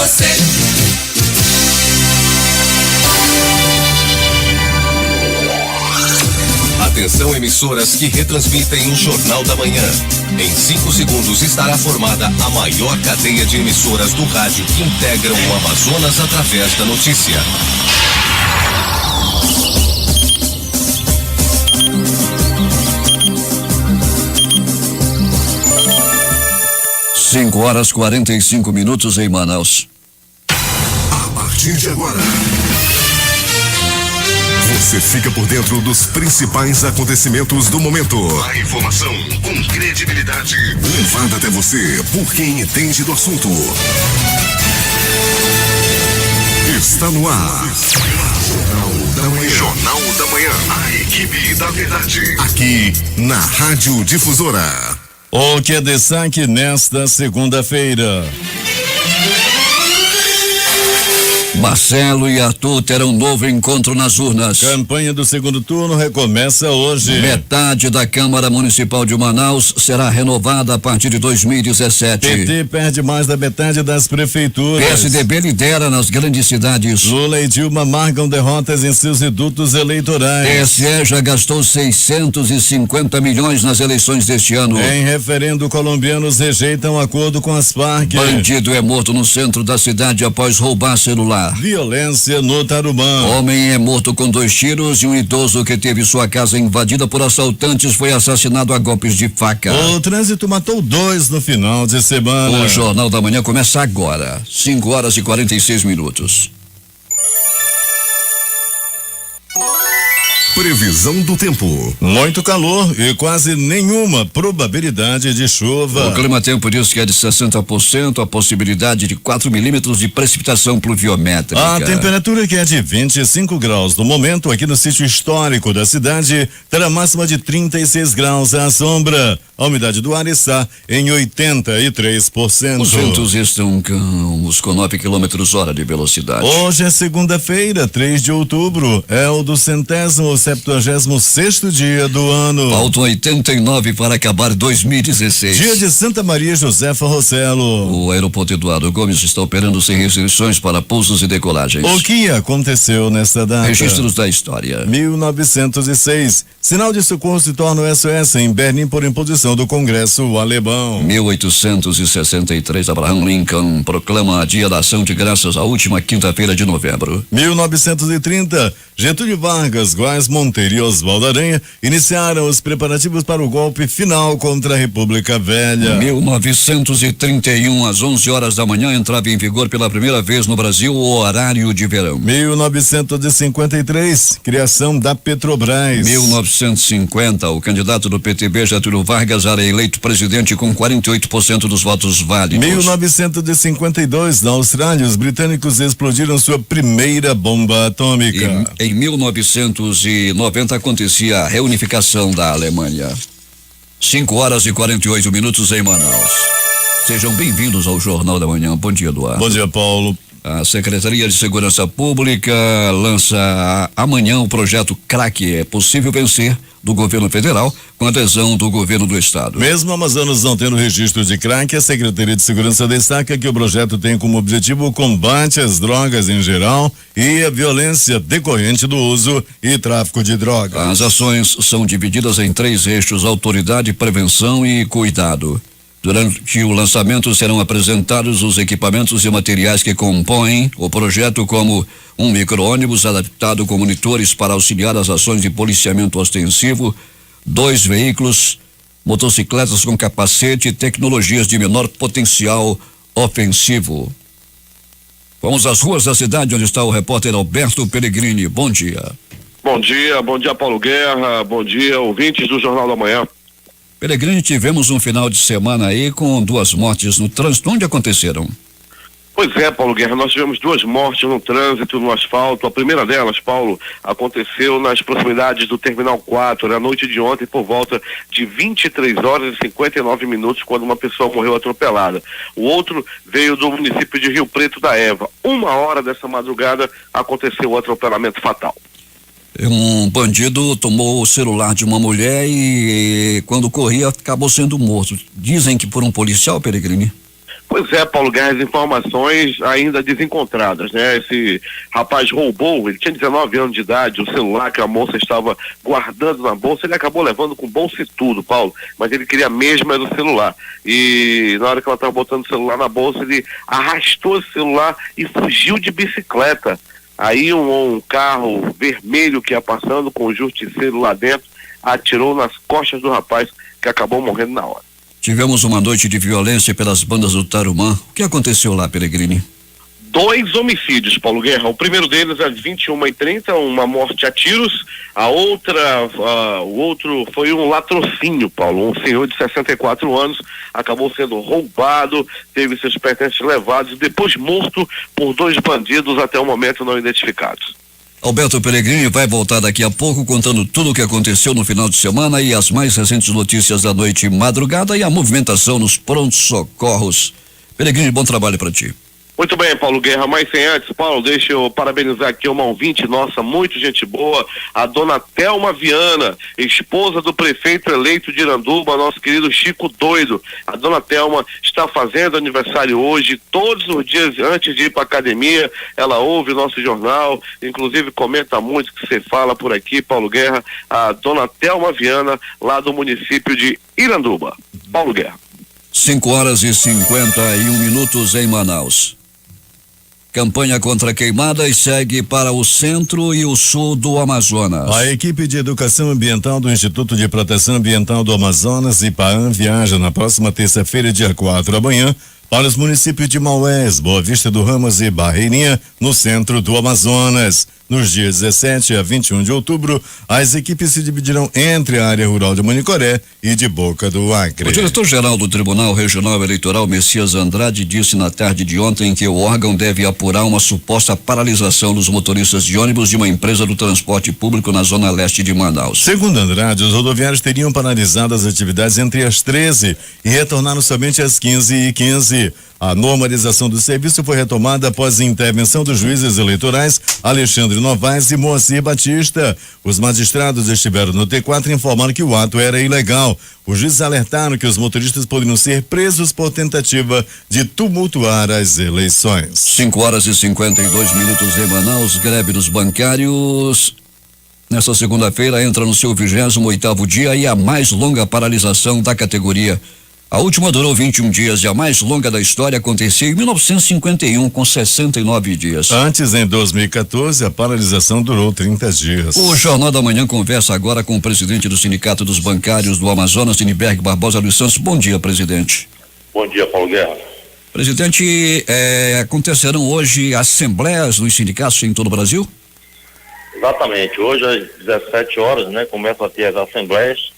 você. Atenção, emissoras que retransmitem o Jornal da Manhã. Em 5 segundos estará formada a maior cadeia de emissoras do rádio que integram o Amazonas através da notícia. Cinco horas 45 minutos em Manaus. A partir de agora, você fica por dentro dos principais acontecimentos do momento. A informação com credibilidade, levada até você por quem entende do assunto. Está no ar. Jornal da Manhã. Jornal da Manhã. A equipe da verdade. Aqui na Rádio Difusora. O que é destaque nesta segunda-feira? Marcelo e Arthur terão um novo encontro nas urnas. Campanha do segundo turno recomeça hoje. Metade da Câmara Municipal de Manaus será renovada a partir de 2017. PT perde mais da metade das prefeituras. PSDB lidera nas grandes cidades. Lula e Dilma marcam derrotas em seus redutos eleitorais. TSE já gastou 650 milhões nas eleições deste ano. Em referendo, colombianos rejeitam acordo com as Farc. Bandido é morto no centro da cidade após roubar celular. Violência no Tarumã. Homem é morto com 2 tiros e um idoso que teve sua casa invadida por assaltantes foi assassinado a golpes de faca. O trânsito matou 2 no final de semana. O Jornal da Manhã começa agora, 5 horas e 46 minutos. Previsão do tempo. Muito calor e quase nenhuma probabilidade de chuva. O clima-tempo diz que é de 60% a possibilidade de 4 milímetros de precipitação pluviométrica. A temperatura, que é de 25 graus no momento aqui no sítio histórico da cidade, terá máxima de 36 graus à sombra. A umidade do ar está em 83%. Os ventos estão calmos com 9 km/h de velocidade. Hoje é segunda-feira, 3 de outubro, é o do 176º dia do ano. Faltam 89 para acabar 2016. Dia de Santa Maria Josefa Rossello. O aeroporto Eduardo Gomes está operando sem restrições para pousos e decolagens. O que aconteceu nesta data? Registros da história. 1906. Sinal de socorro se torna o SOS em Berlim por imposição do Congresso alemão. 1863, Abraham Lincoln proclama Dia da Ação de Graças, a última quinta-feira de novembro. 1930, Getúlio Vargas, Góes Monteiro e Oswaldo Aranha iniciaram os preparativos para o golpe final contra a República Velha. 1931, às 11 horas da manhã, entrava em vigor pela primeira vez no Brasil o horário de verão. 1953, criação da Petrobras. 1950, o candidato do PTB, Getúlio Vargas, era eleito presidente com 48% dos votos válidos. 1952, na Austrália, os britânicos explodiram sua primeira bomba atômica. Em 1990 acontecia a reunificação da Alemanha. 5 horas e 48 minutos em Manaus. Sejam bem-vindos ao Jornal da Manhã. Bom dia, Eduardo. Bom dia, Paulo. A Secretaria de Segurança Pública lança amanhã o projeto CRAC, é possível vencer, do governo federal, com adesão do governo do estado. Mesmo Amazonas não tendo registro de crack, a Secretaria de Segurança destaca que o projeto tem como objetivo o combate às drogas em geral e a violência decorrente do uso e tráfico de drogas. As ações são divididas em 3 eixos: autoridade, prevenção e cuidado. Durante o lançamento serão apresentados os equipamentos e materiais que compõem o projeto, como um micro-ônibus adaptado com monitores para auxiliar as ações de policiamento ostensivo, 2 veículos, motocicletas com capacete e tecnologias de menor potencial ofensivo. Vamos às ruas da cidade, onde está o repórter Alberto Pellegrini. Bom dia. Bom dia, Paulo Guerra, bom dia, ouvintes do Jornal da Manhã. Pellegrini, tivemos um final de semana aí com 2 mortes no trânsito. Onde aconteceram? Pois é, Paulo Guerra, nós tivemos 2 mortes no trânsito, no asfalto. A primeira delas, Paulo, aconteceu nas proximidades do Terminal 4, na noite de ontem, por volta de 23 horas e 59 minutos, quando uma pessoa morreu atropelada. O outro veio do município de Rio Preto da Eva. 1 hora dessa madrugada aconteceu o atropelamento fatal. Um bandido tomou o celular de uma mulher e quando corria acabou sendo morto. Dizem que por um policial, Pellegrini? Pois é, Paulo Guerra, as informações ainda desencontradas, né? Esse rapaz roubou, ele tinha 19 anos de idade, o celular que a moça estava guardando na bolsa, ele acabou levando com bolsa e tudo, Paulo, mas ele queria mesmo era o celular. E na hora que ela estava botando o celular na bolsa, ele arrastou esse celular e fugiu de bicicleta. Aí um carro vermelho que ia passando com o justiceiro lá dentro, atirou nas costas do rapaz, que acabou morrendo na hora. Tivemos uma noite de violência pelas bandas do Tarumã. O que aconteceu lá, Peregrini? 2 homicídios, Paulo Guerra. O primeiro deles às 21h30, uma morte a tiros. O outro foi um latrocínio, Paulo. Um senhor de 64 anos acabou sendo roubado, teve seus pertences levados e depois morto por 2 bandidos até o momento não identificados. Alberto Peregrini vai voltar daqui a pouco contando tudo o que aconteceu no final de semana e as mais recentes notícias da noite e madrugada e a movimentação nos prontos-socorros. Peregrini, bom trabalho para ti. Muito bem, Paulo Guerra, mas sem antes, Paulo, deixa eu parabenizar aqui uma ouvinte nossa, muito gente boa, a dona Thelma Viana, esposa do prefeito eleito de Iranduba, nosso querido Chico Doido. A dona Thelma está fazendo aniversário hoje, todos os dias antes de ir para academia, ela ouve o nosso jornal, inclusive comenta muito o que você fala por aqui, Paulo Guerra, a dona Thelma Viana, lá do município de Iranduba. Paulo Guerra. 5h51 em Manaus. Campanha contra queimadas segue para o centro e o sul do Amazonas. A equipe de educação ambiental do Instituto de Proteção Ambiental do Amazonas, IPAAM, viaja na próxima terça-feira, dia 4 amanhã, para os municípios de Maués, Boa Vista do Ramos e Barreirinha, no centro do Amazonas. Nos dias 17 a 21 de outubro, as equipes se dividirão entre a área rural de Manicoré e de Boca do Acre. O diretor-geral do Tribunal Regional Eleitoral, Messias Andrade, disse na tarde de ontem que o órgão deve apurar uma suposta paralisação dos motoristas de ônibus de uma empresa do transporte público na zona leste de Manaus. Segundo Andrade, os rodoviários teriam paralisado as atividades entre as 13 e retornaram somente às 15h15. A normalização do serviço foi retomada após a intervenção dos juízes eleitorais Alexandre Novaes e Moacir Batista. Os magistrados estiveram no T4 e informaram que o ato era ilegal. Os juízes alertaram que os motoristas poderiam ser presos por tentativa de tumultuar as eleições. 5h52 em Manaus, greve dos bancários. Nesta segunda-feira entra no seu 28º dia e a mais longa paralisação da categoria. A última durou 21 dias e a mais longa da história aconteceu em 1951, com 69 dias. Antes, em 2014, a paralisação durou 30 dias. O Jornal da Manhã conversa agora com o presidente do Sindicato dos Bancários do Amazonas, Tiniberg Barbosa Luiz Santos. Bom dia, presidente. Bom dia, Paulo Guerra. Presidente, acontecerão hoje assembleias nos sindicatos em todo o Brasil? Exatamente. Hoje, às 17 horas, começam a ter as assembleias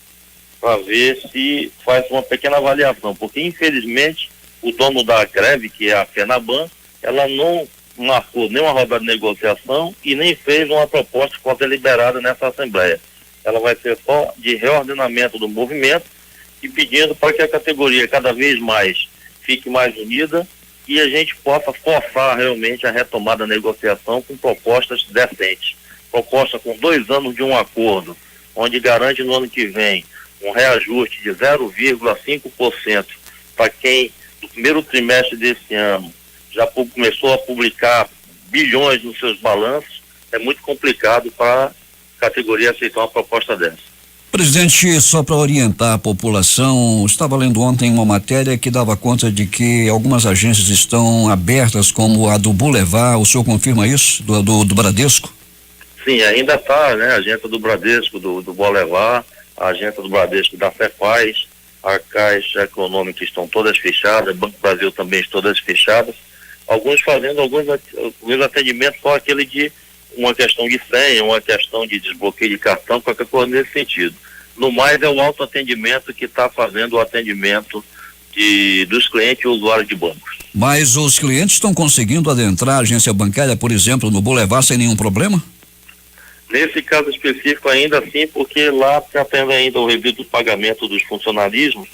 para ver se faz uma pequena avaliação, porque infelizmente o dono da greve, que é a FENABAN, ela não marcou nenhuma rodada de negociação e nem fez uma proposta que fosse deliberada nessa assembleia. Ela vai ser só de reordenamento do movimento e pedindo para que a categoria cada vez mais fique mais unida e a gente possa forçar realmente a retomada da negociação com propostas decentes. Proposta com 2 anos de um acordo, onde garante no ano que vem um reajuste de 0,5% para quem no primeiro trimestre desse ano já começou a publicar bilhões nos seus balanços. É muito complicado para a categoria aceitar uma proposta dessa. Presidente, só para orientar a população, estava lendo ontem uma matéria que dava conta de que algumas agências estão abertas, como a do Boulevard. O senhor confirma isso, do Bradesco? Sim, ainda está, a agência do Bradesco, do Boulevard, a agência do Bradesco da Cefaz, a Caixa Econômica estão todas fechadas, Banco Brasil também estão todas fechadas, alguns fazendo alguns atendimentos, só aquele de uma questão de senha, uma questão de desbloqueio de cartão, qualquer coisa nesse sentido. No mais, é o autoatendimento que está fazendo o atendimento dos clientes e usuários de bancos. Mas os clientes estão conseguindo adentrar a agência bancária, por exemplo, no Boulevard, sem nenhum problema? Nesse caso específico ainda sim, porque lá está tendo ainda o review do pagamento dos funcionalismos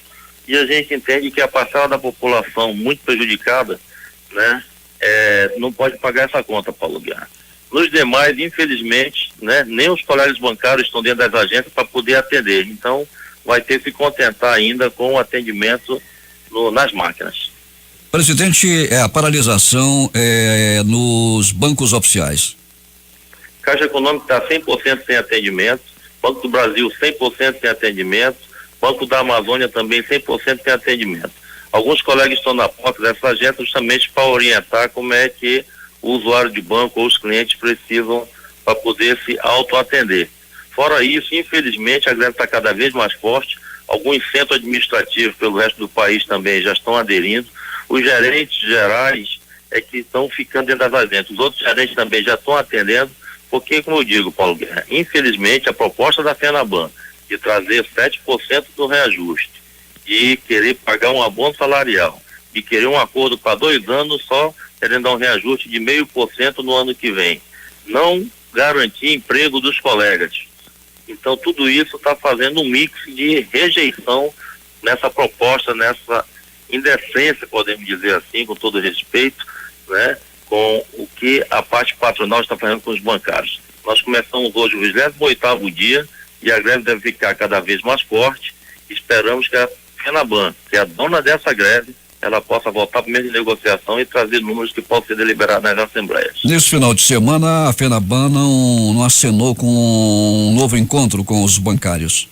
e a gente entende que a parcela da população muito prejudicada, não pode pagar essa conta, Paulo Guerra. Nos demais, infelizmente, nem os colégios bancários estão dentro das agências para poder atender. Então, vai ter que se contentar ainda com o atendimento nas máquinas. Presidente, a paralisação nos bancos oficiais. Caixa Econômica está 100% sem atendimento, Banco do Brasil 100% sem atendimento, Banco da Amazônia também 100% sem atendimento. Alguns colegas estão na porta dessa agência justamente para orientar como é que o usuário de banco ou os clientes precisam para poder se autoatender. Fora isso, infelizmente, a greve está cada vez mais forte. Alguns centros administrativos pelo resto do país também já estão aderindo. Os gerentes gerais é que estão ficando dentro das agências. Os outros gerentes também já estão atendendo, porque, como eu digo, Paulo Guerra, infelizmente a proposta da FENABAN de trazer 7% do reajuste, de querer pagar um abono salarial, de querer um acordo para 2 anos só querendo dar um reajuste de 0,5% no ano que vem, não garantir emprego dos colegas. Então tudo isso está fazendo um mix de rejeição nessa proposta, nessa indecência, podemos dizer assim, com todo respeito, né, com o que a parte patronal está fazendo com os bancários. Nós começamos hoje o 28º dia e a greve deve ficar cada vez mais forte. Esperamos que a FENABAN, que é a dona dessa greve, ela possa voltar para o meio de negociação e trazer números que possam ser deliberados nas assembleias. Nesse final de semana, a FENABAN não acenou com um novo encontro com os bancários.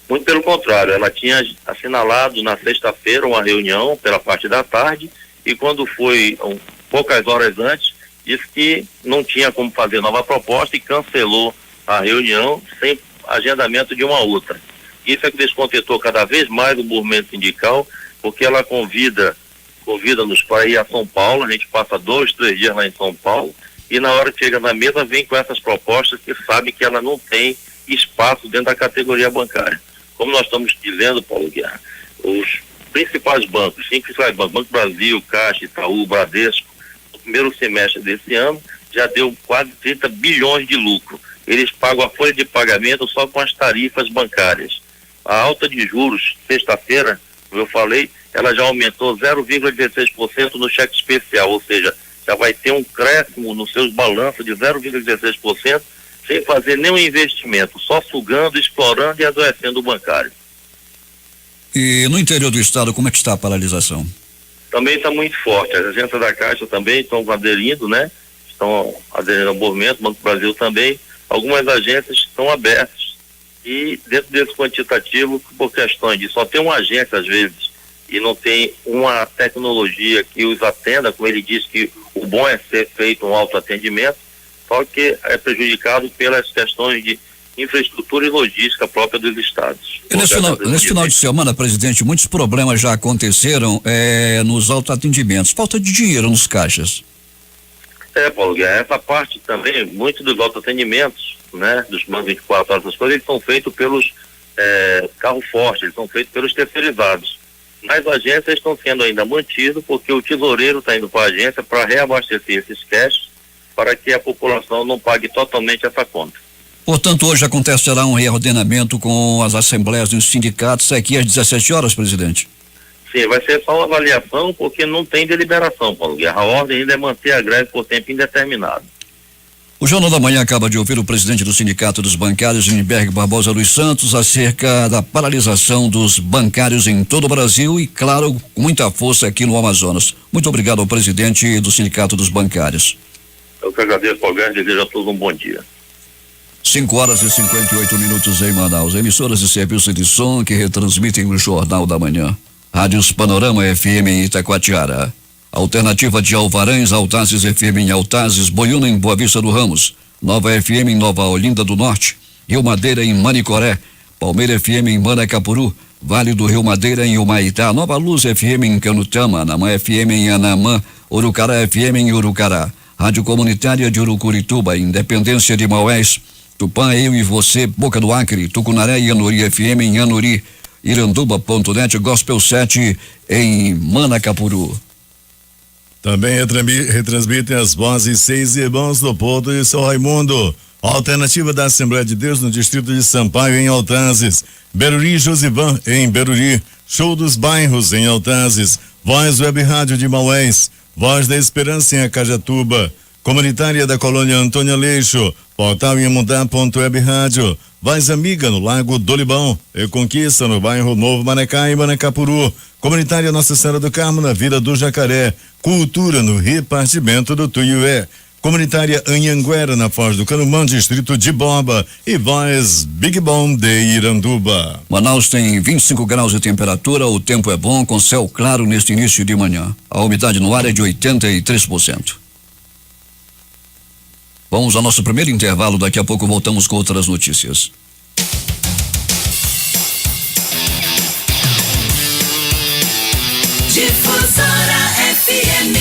Muito pelo contrário, ela tinha assinalado na sexta-feira uma reunião pela parte da tarde e quando foi poucas horas antes, disse que não tinha como fazer nova proposta e cancelou a reunião sem agendamento de uma outra. Isso é que descontentou cada vez mais o movimento sindical, porque ela convida-nos para ir a São Paulo, a gente passa 2, 3 dias lá em São Paulo, e na hora que chega na mesa vem com essas propostas que sabe que ela não tem espaço dentro da categoria bancária. Como nós estamos dizendo, Paulo Guerra, os principais bancos, 5 principais bancos, Banco Brasil, Caixa, Itaú, Bradesco, no primeiro semestre desse ano já deu quase 30 bilhões de lucro. Eles pagam a folha de pagamento só com as tarifas bancárias. A alta de juros, sexta-feira, como eu falei, ela já aumentou 0,16% no cheque especial, ou seja, já vai ter um crescimento nos seus balanços de 0,16%, sem fazer nenhum investimento, só sugando, explorando e adoecendo o bancário. E no interior do estado, como é que está a paralisação? Também está muito forte. As agências da Caixa também estão aderindo, né? Estão aderindo ao movimento, Banco do Brasil também. Algumas agências estão abertas. E dentro desse quantitativo, por questões de só ter uma agência às vezes e não tem uma tecnologia que os atenda, como ele diz que o bom é ser feito um autoatendimento, só que é prejudicado pelas questões de infraestrutura e logística própria dos estados. E nesse final de semana, presidente, muitos problemas já aconteceram nos autoatendimentos, falta de dinheiro nos caixas. Paulo, essa parte também, muito dos autoatendimentos, né, dos bancos 24 horas, essas coisas, eles são feitos pelos carros fortes, eles são feitos pelos terceirizados. Nas agências estão sendo ainda mantidos porque o tesoureiro está indo para a agência para reabastecer esses cash para que a população não pague totalmente essa conta. Portanto, hoje acontecerá um reordenamento com as assembleias dos sindicatos aqui às 17 horas, presidente? Sim, vai ser só uma avaliação porque não tem deliberação, Paulo Guerra. A ordem ainda é manter a greve por tempo indeterminado. O Jornal da Manhã acaba de ouvir o presidente do Sindicato dos Bancários, Lindbergh Barbosa Luiz Santos, acerca da paralisação dos bancários em todo o Brasil e, claro, com muita força aqui no Amazonas. Muito obrigado ao presidente do Sindicato dos Bancários. Eu que agradeço, Paulo Guerra, e desejo a todos um bom dia. 5h58 em Manaus. Emissoras de serviço de som que retransmitem o Jornal da Manhã. Rádios Panorama FM em Itacoatiara. Alternativa de Alvarães, Altazes FM em Altazes, Boiúna em Boa Vista do Ramos, Nova FM em Nova Olinda do Norte, Rio Madeira em Manicoré, Palmeira FM em Manacapuru, Vale do Rio Madeira em Humaitá, Nova Luz FM em Canutama, Anamã FM em Anamã, Urucará FM em Urucará, Rádio Comunitária de Urucurituba, Independência de Maués, Tupã, Eu e Você, Boca do Acre, Tucunaré e Anuri FM em Anuri, Iranduba.net, Gospel 7 em Manacapuru. Também retransmitem as vozes Seis Irmãos do Porto e São Raimundo. Alternativa da Assembleia de Deus no distrito de Sampaio em Altazes. Beruri Josivan em Beruri. Show dos Bairros em Altazes. Voz Web Rádio de Maués. Voz da Esperança em Acajatuba. Comunitária da Colônia Antônio Aleixo, portal Iamudá.web Rádio, Vaz Amiga no Lago do Libão, Reconquista no bairro Novo Manecá e Manecapuru, Comunitária Nossa Senhora do Carmo na Vila do Jacaré, Cultura no repartimento do Tuiué, Comunitária Anhanguera na Foz do Canumã, distrito de Boba, e Voz Big Bom de Iranduba. Manaus tem 25 graus de temperatura, o tempo é bom, com céu claro neste início de manhã. A umidade no ar é de 83%. Vamos ao nosso primeiro intervalo, daqui a pouco voltamos com outras notícias. Difusora FM.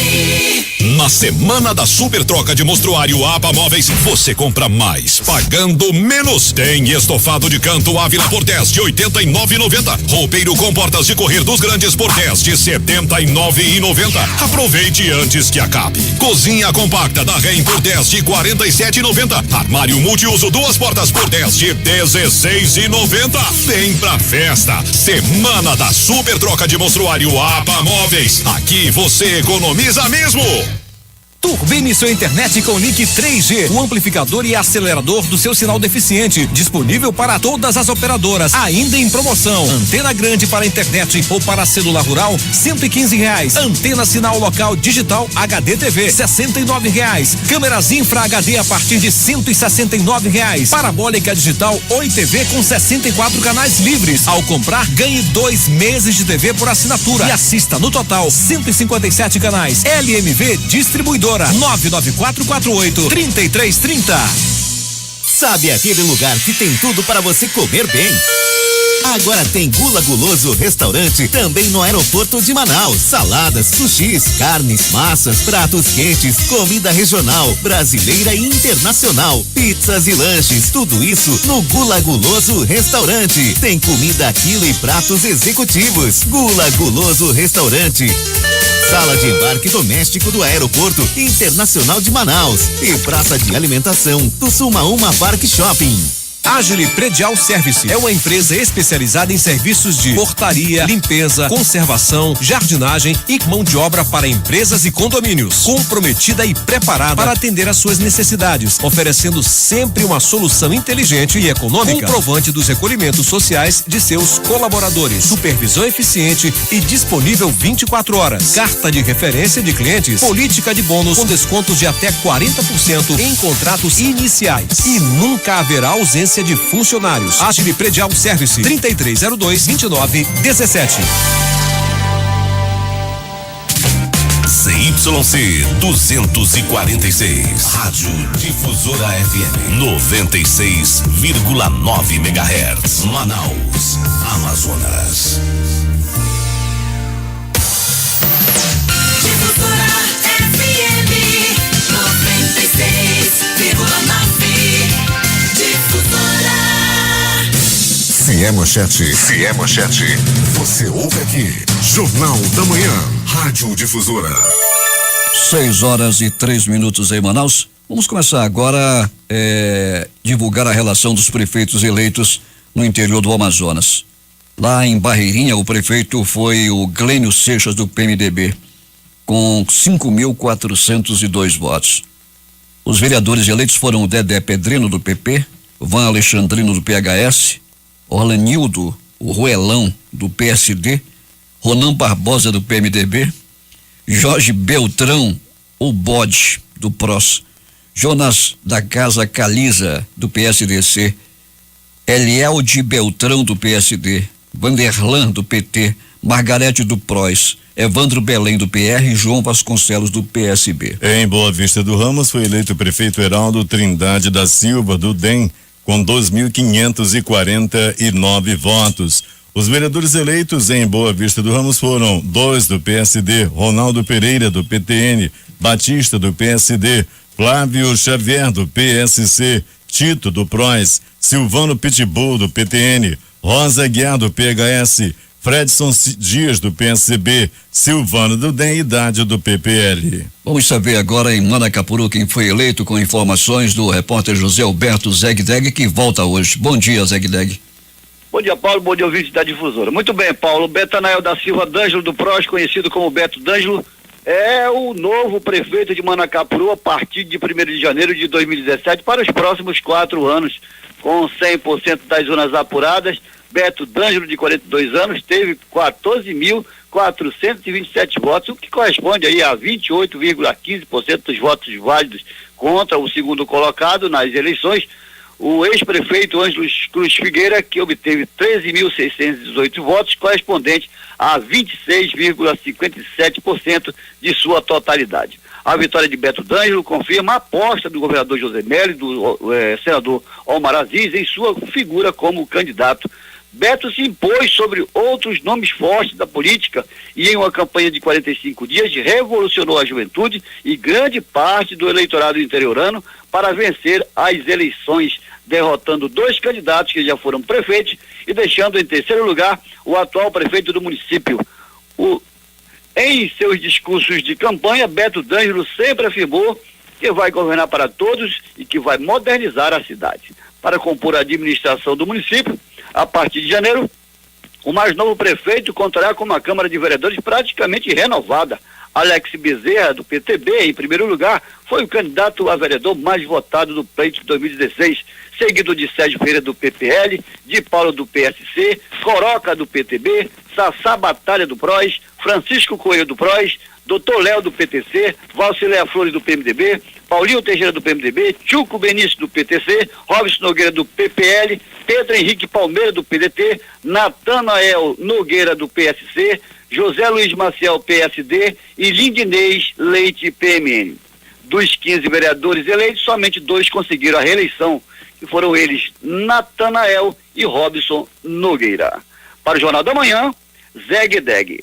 Na semana da super troca de mostruário APA Móveis, você compra mais, pagando menos. Tem estofado de canto Ávila por 10 de 89,90. Roupeiro com portas de correr dos grandes por 10 de 79,90. Aproveite antes que acabe. Cozinha compacta da REM por 10 de 47,90. Armário multiuso 2 portas por 10 de 16,90. Vem pra festa. Semana da super troca de mostruário APA Móveis. Aqui você economiza mesmo. Turbine sua internet com link 3G, o amplificador e acelerador do seu sinal deficiente, disponível para todas as operadoras, ainda em promoção. Antena grande para internet ou para celular rural, R$115. Antena sinal local digital HD TV, R$69. Câmeras infra HD a partir de R$169. Parabólica digital Oi TV com 64 canais livres. Ao comprar, ganhe 2 meses de TV por assinatura e assista no total 157 canais. LMV Distribuidora 99448-3330. Sabe aquele lugar que tem tudo para você comer bem? Agora tem Gula Guloso Restaurante também no aeroporto de Manaus. Saladas, sushis, carnes, massas, pratos quentes, comida regional, brasileira e internacional, pizzas e lanches, tudo isso no Gula Guloso Restaurante. Tem comida a quilo e pratos executivos. Gula Guloso Restaurante. Sala de embarque doméstico do Aeroporto Internacional de Manaus e praça de alimentação do Sumaúma Park Shopping. Agile Predial Service é uma empresa especializada em serviços de portaria, limpeza, conservação, jardinagem e mão de obra para empresas e condomínios. Comprometida e preparada para atender às suas necessidades, oferecendo sempre uma solução inteligente e econômica. Comprovante dos recolhimentos sociais de seus colaboradores. Supervisão eficiente e disponível 24 horas. Carta de referência de clientes. Política de bônus com descontos de até 40% em contratos iniciais. E nunca haverá ausência de funcionários. Agile Predial Service 3302-2917. CYC 246, Rádio Difusora FM 96,9 MHz, Manaus, Amazonas. Difusora FM 96,9. Se é manchete, você ouve aqui. Jornal da Manhã, Rádio Difusora. 6h03 em Manaus. Vamos começar agora divulgar a relação dos prefeitos eleitos no interior do Amazonas. Lá em Barreirinha, o prefeito foi o Glênio Seixas, do PMDB, com 5.402 votos. Os vereadores eleitos foram o Dedé Pedrino, do PP, Van Alexandrino, do PHS, Orlanildo, o Ruelão, do PSD, Ronan Barbosa, do PMDB, Jorge Beltrão, o Bode, do PROS, Jonas da Casa Caliza, do PSDC, Elielde Beltrão, do PSD, Vanderlan, do PT, Margarete, do PROS, Evandro Belém, do PR e João Vasconcelos, do PSB. Em Boa Vista do Ramos foi eleito o prefeito Heraldo Trindade da Silva, do DEM, com 2.549 votos. Os vereadores eleitos em Boa Vista do Ramos foram 2 do PSD, Ronaldo Pereira, do PTN, Batista, do PSD, Flávio Xavier, do PSC, Tito, do PROS, Silvano Pitbull, do PTN, Rosa Guiar, do PHS, Fredson Dias, do PSB, Silvano do DEM e Dádio, do PPL. Vamos saber agora em Manacapuru quem foi eleito, com informações do repórter José Alberto Zegdeg, que volta hoje. Bom dia, Zegdeg. Bom dia, Paulo. Bom dia, ouvinte da Difusora. Muito bem, Paulo. Betanael da Silva D'Angelo, do PROS, conhecido como Beto D'Angelo, é o novo prefeito de Manacapuru a partir de 1º de janeiro de 2017 para os próximos 4 anos, com 100% das zonas apuradas. Beto D'Angelo, de 42 anos, teve 14.427 votos, o que corresponde aí a 28,15% dos votos válidos contra o segundo colocado nas eleições, o ex-prefeito Ângelo Cruz Figueira, que obteve 13.618 votos, correspondente a 26,57% de sua totalidade. A vitória de Beto D'Angelo confirma a aposta do governador José Mello e do senador Omar Aziz em sua figura como candidato. Beto se impôs sobre outros nomes fortes da política e em uma campanha de 45 dias revolucionou a juventude e grande parte do eleitorado interiorano para vencer as eleições, derrotando 2 candidatos que já foram prefeitos e deixando em terceiro lugar o atual prefeito do município. Em seus discursos de campanha, Beto D'Angelo sempre afirmou que vai governar para todos e que vai modernizar a cidade. Para compor a administração do município, a partir de janeiro, o mais novo prefeito contará com uma Câmara de Vereadores praticamente renovada. Alex Bezerra, do PTB, em primeiro lugar, foi o candidato a vereador mais votado do pleito de 2016, seguido de Sérgio Ferreira, do PPL, de Paulo, do PSC, Coroca, do PTB, Sassá Batalha, do PROS, Francisco Coelho, do PROS, Dr. Léo, do PTC, Valcileia Flores, do PMDB, Paulinho Teixeira, do PMDB, Tchuco Benício, do PTC, Robson Nogueira, do PPL, Pedro Henrique Palmeira, do PDT, Natanael Nogueira, do PSC, José Luiz Maciel, PSD e Lindinês Leite, PMN. Dos 15 vereadores eleitos, somente 2 conseguiram a reeleição, que foram eles Natanael e Robson Nogueira. Para o Jornal da Manhã, Zé Guedeg.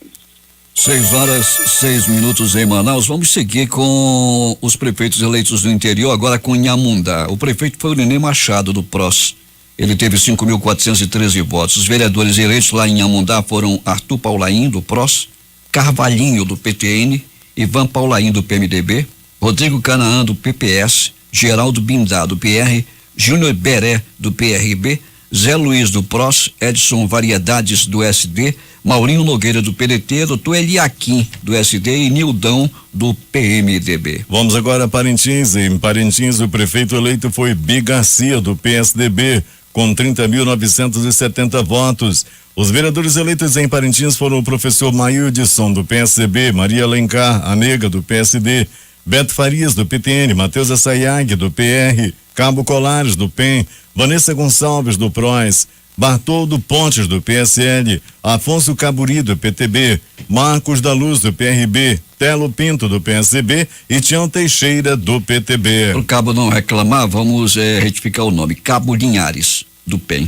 6h06 em Manaus. Vamos seguir com os prefeitos eleitos do interior, agora com Inhamundá. O prefeito foi o Nenê Machado, do PROS. Ele teve 5.413 votos. Os vereadores eleitos lá em Inhamundá foram Arthur Paulaim, do PROS, Carvalhinho, do PTN, Ivan Paulaim, do PMDB, Rodrigo Canaã, do PPS, Geraldo Bindá, do PR, Júnior Beré, do PRB, Zé Luiz, do PROS, Edson Variedades, do SD, Maurinho Nogueira, do PDT, doutor Eliaquim, do SD e Nildão, do PMDB. Vamos agora a Parintins. Em Parintins, o prefeito eleito foi Bi Garcia, do PSDB, com 30.970 votos. Os vereadores eleitos em Parintins foram o professor Maildson, do PSDB, Maria Alencar, a Nega, do PSD, Beto Farias, do PTN, Matheus Assayag, do PR, Cabo Colares, do PEN, Vanessa Gonçalves, do PROS, Bartoldo Pontes, do PSL, Afonso Caburi, do PTB, Marcos da Luz, do PRB, Telo Pinto, do PSDB e Tião Teixeira, do PTB. Para o Cabo não reclamar, vamos retificar o nome, Cabo Linhares, do PEN.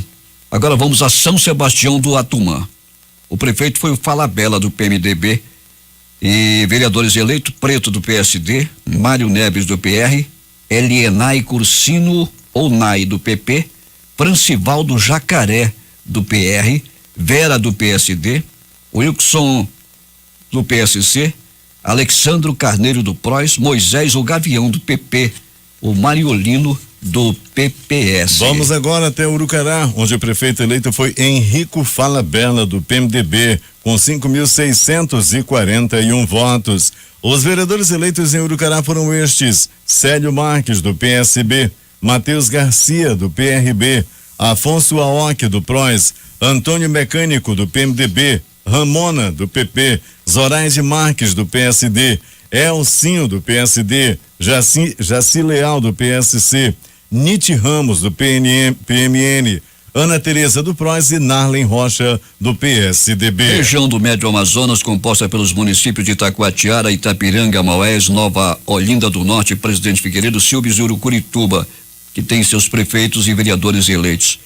Agora vamos a São Sebastião do Atumã. O prefeito foi o Falabella, do PMDB, e vereadores eleitos, Preto, do PSD, Mário Neves, do PR, Elienay Cursino Onay, do PP, Francivaldo Jacaré, do PR, Vera, do PSD, Wilson, do PSC, Alexandro Carneiro, do PROS, Moisés o Gavião, do PP, o Mariolino, do PPS. Vamos agora até Urucará, onde o prefeito eleito foi Henrico Falabella, do PMDB, com 5.641 votos. Os vereadores eleitos em Urucará foram estes: Célio Marques, do PSB, Matheus Garcia, do PRB, Afonso Aoki, do PROS, Antônio Mecânico, do PMDB, Ramona, do PP, Zoraide Marques, do PSD, Elcinho, do PSD, Jaci Leal, do PSC, Nite Ramos, do PMN, Ana Tereza, do PROS e Narlen Rocha, do PSDB. Região do Médio Amazonas, composta pelos municípios de Itacoatiara, Itapiranga, Maués, Nova Olinda do Norte, Presidente Figueiredo, Silves e Urucurituba, que tem seus prefeitos e vereadores eleitos.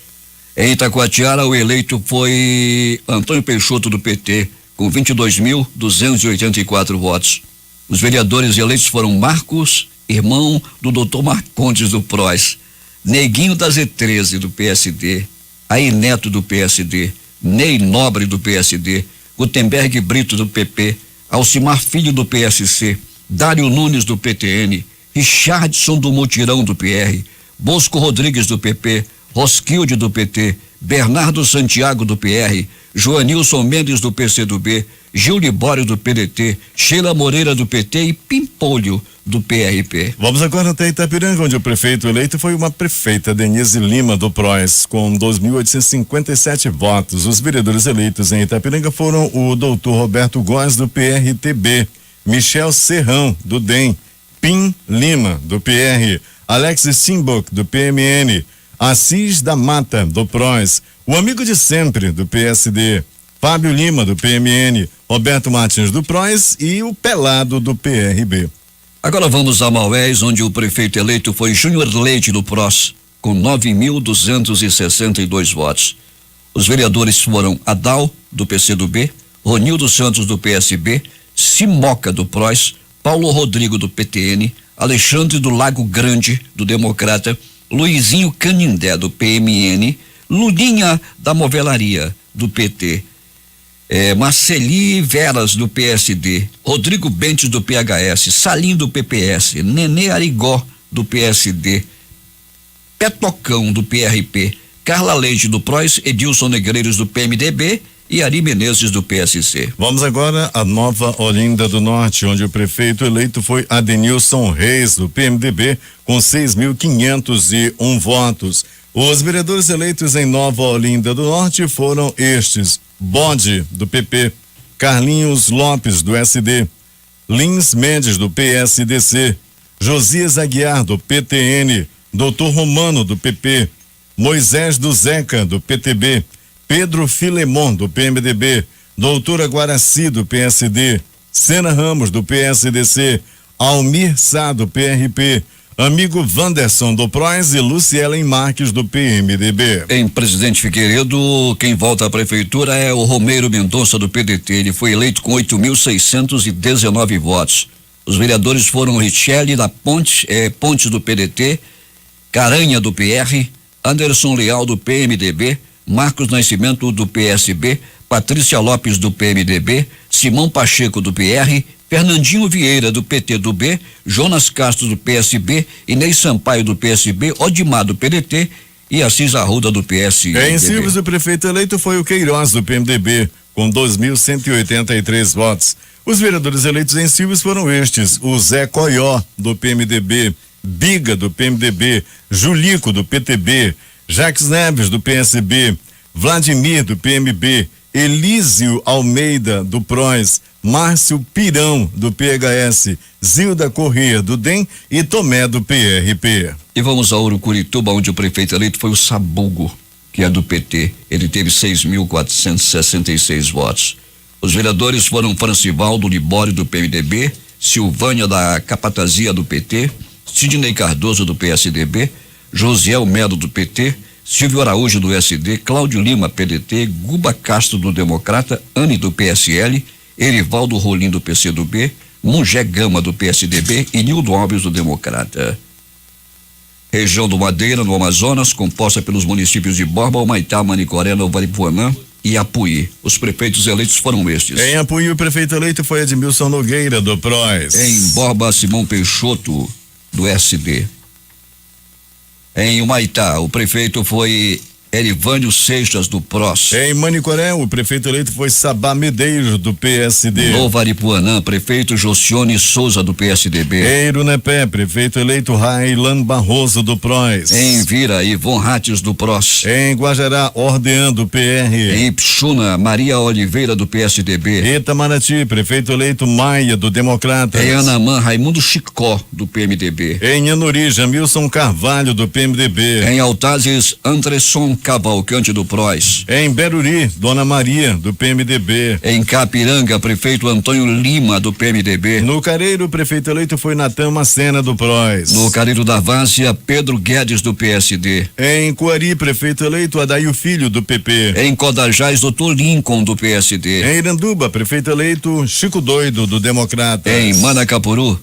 Em Itacoatiara, o eleito foi Antônio Peixoto, do PT, com 22.284 votos. Os vereadores eleitos foram Marcos, irmão do Dr. Marcondes, do PROS, Neguinho da Z13, do PSD, Aí Neto, do PSD, Ney Nobre, do PSD, Gutenberg Brito, do PP, Alcimar Filho, do PSC, Dário Nunes, do PTN, Richardson do Mutirão, do PR, Bosco Rodrigues, do PP, Rosquilde do PT, Bernardo Santiago do PR, Joanilson Mendes do PCdoB, Gil Libório do PDT, Sheila Moreira do PT e Pimpolho do PRP. Vamos agora até Itapiranga, onde o prefeito eleito foi uma prefeita, Denise Lima do PROS, com 2.857 votos. Os vereadores eleitos em Itapiranga foram o doutor Roberto Góes do PRTB, Michel Serrão do DEM, Pim Lima do PR, Alex Stimbok do PMN, Assis da Mata do PROS, o amigo de sempre do PSD, Fábio Lima do PMN, Roberto Martins do PROS e o Pelado do PRB. Agora vamos a Maués, onde o prefeito eleito foi Júnior Leite do PROS, com 9.262 votos. Os vereadores foram Adal do PCdoB, Ronildo Santos do PSB, Simoca do PROS, Paulo Rodrigo do PTN, Alexandre do Lago Grande do Democrata, Luizinho Canindé do PMN, Lulinha da Movelaria do PT, Marceli Veras do PSD, Rodrigo Bentes do PHS, Salim do PPS, Nenê Arigó do PSD, Petocão do PRP, Carla Leite do PROS, Edilson Negreiros do PMDB e Ari Menezes do PSC. Vamos agora a Nova Olinda do Norte, onde o prefeito eleito foi Adenilson Reis do PMDB, com 6.501 votos. Os vereadores eleitos em Nova Olinda do Norte foram estes: Bode do PP, Carlinhos Lopes do SD, Lins Mendes do PSDC, Josias Aguiar do PTN, Doutor Romano do PP, Moisés do Zeca do PTB, Pedro Filemon do PMDB, Doutora Guaraci do PSD, Sena Ramos do PSDC, Almir Sá do PRP, amigo Wanderson do PROS e Lucielen Marques do PMDB. Em Presidente Figueiredo, quem volta à prefeitura é o Romeiro Mendonça do PDT. Ele foi eleito com 8.619 votos. Os vereadores foram Richelle da Ponte do PDT, Caranha do PR, Anderson Leal do PMDB, Marcos Nascimento do PSB, Patrícia Lopes do PMDB, Simão Pacheco do PR, Fernandinho Vieira do PTdoB, Jonas Castro do PSB, Inês Sampaio do PSB, Odimar do PDT e Assis Arruda do PSB. Em Silves, o prefeito eleito foi o Queiroz do PMDB, com 2.183 votos. Os vereadores eleitos em Silves foram estes: o Zé Coió do PMDB, Biga do PMDB, Julico do PTB, Jacques Neves do PSB, Vladimir do PMB, Elísio Almeida do PROS, Márcio Pirão do PHS, Zilda Corrêa do DEM e Tomé do PRP. E vamos a Urucurituba, onde o prefeito eleito foi o Sabugo, que é do PT. Ele teve 6.466 votos. Os vereadores foram Francivaldo Libório do PMDB, Silvânia da Capatazia do PT, Sidney Cardoso do PSDB, Josiel Melo do PT, Silvio Araújo do SD, Cláudio Lima PDT, Guba Castro do Democrata, Anne do PSL, Erivaldo Rolim do PCdoB, Mungé Gama do PSDB e Nildo Alves do Democrata. Região do Madeira, no Amazonas, composta pelos municípios de Borba, Humaitá, Manicoré, Novo Aripuanã e Apuí. Os prefeitos eleitos foram estes. Em Apuí, o prefeito eleito foi Edmilson Nogueira do PROS. Em Borba, Simão Peixoto do SD. Em Humaitá, o prefeito foi Erivânio Seixas do PROS. Em Manicoré, o prefeito eleito foi Sabá Medeiros do PSD. Novo Aripuanã, prefeito Josione Souza do PSDB. Em Irunepé, prefeito eleito Railan Barroso do PROS. Em Vira, Ivon Rates do PROS. Em Guajará, Ordean do PR. Em Ipixuna, Maria Oliveira do PSDB. Itamaraty, prefeito eleito Maia do Democratas. Em Anamã, Raimundo Chicó do PMDB. Em Anuri, Jamilson Carvalho do PMDB. Em Altazes, Andresson Cavalcante do PROS. Em Beruri, Dona Maria do PMDB. Em Capiranga, prefeito Antônio Lima do PMDB. No Careiro, o prefeito eleito foi Natan Macena do PROS. No Careiro da Várzea, Pedro Guedes do PSD. Em Coari, prefeito eleito Adair Filho do PP. Em Codajás, Dr. Lincoln do PSD. Em Iranduba, prefeito eleito Chico Doido do Democrata. Em Manacapuru,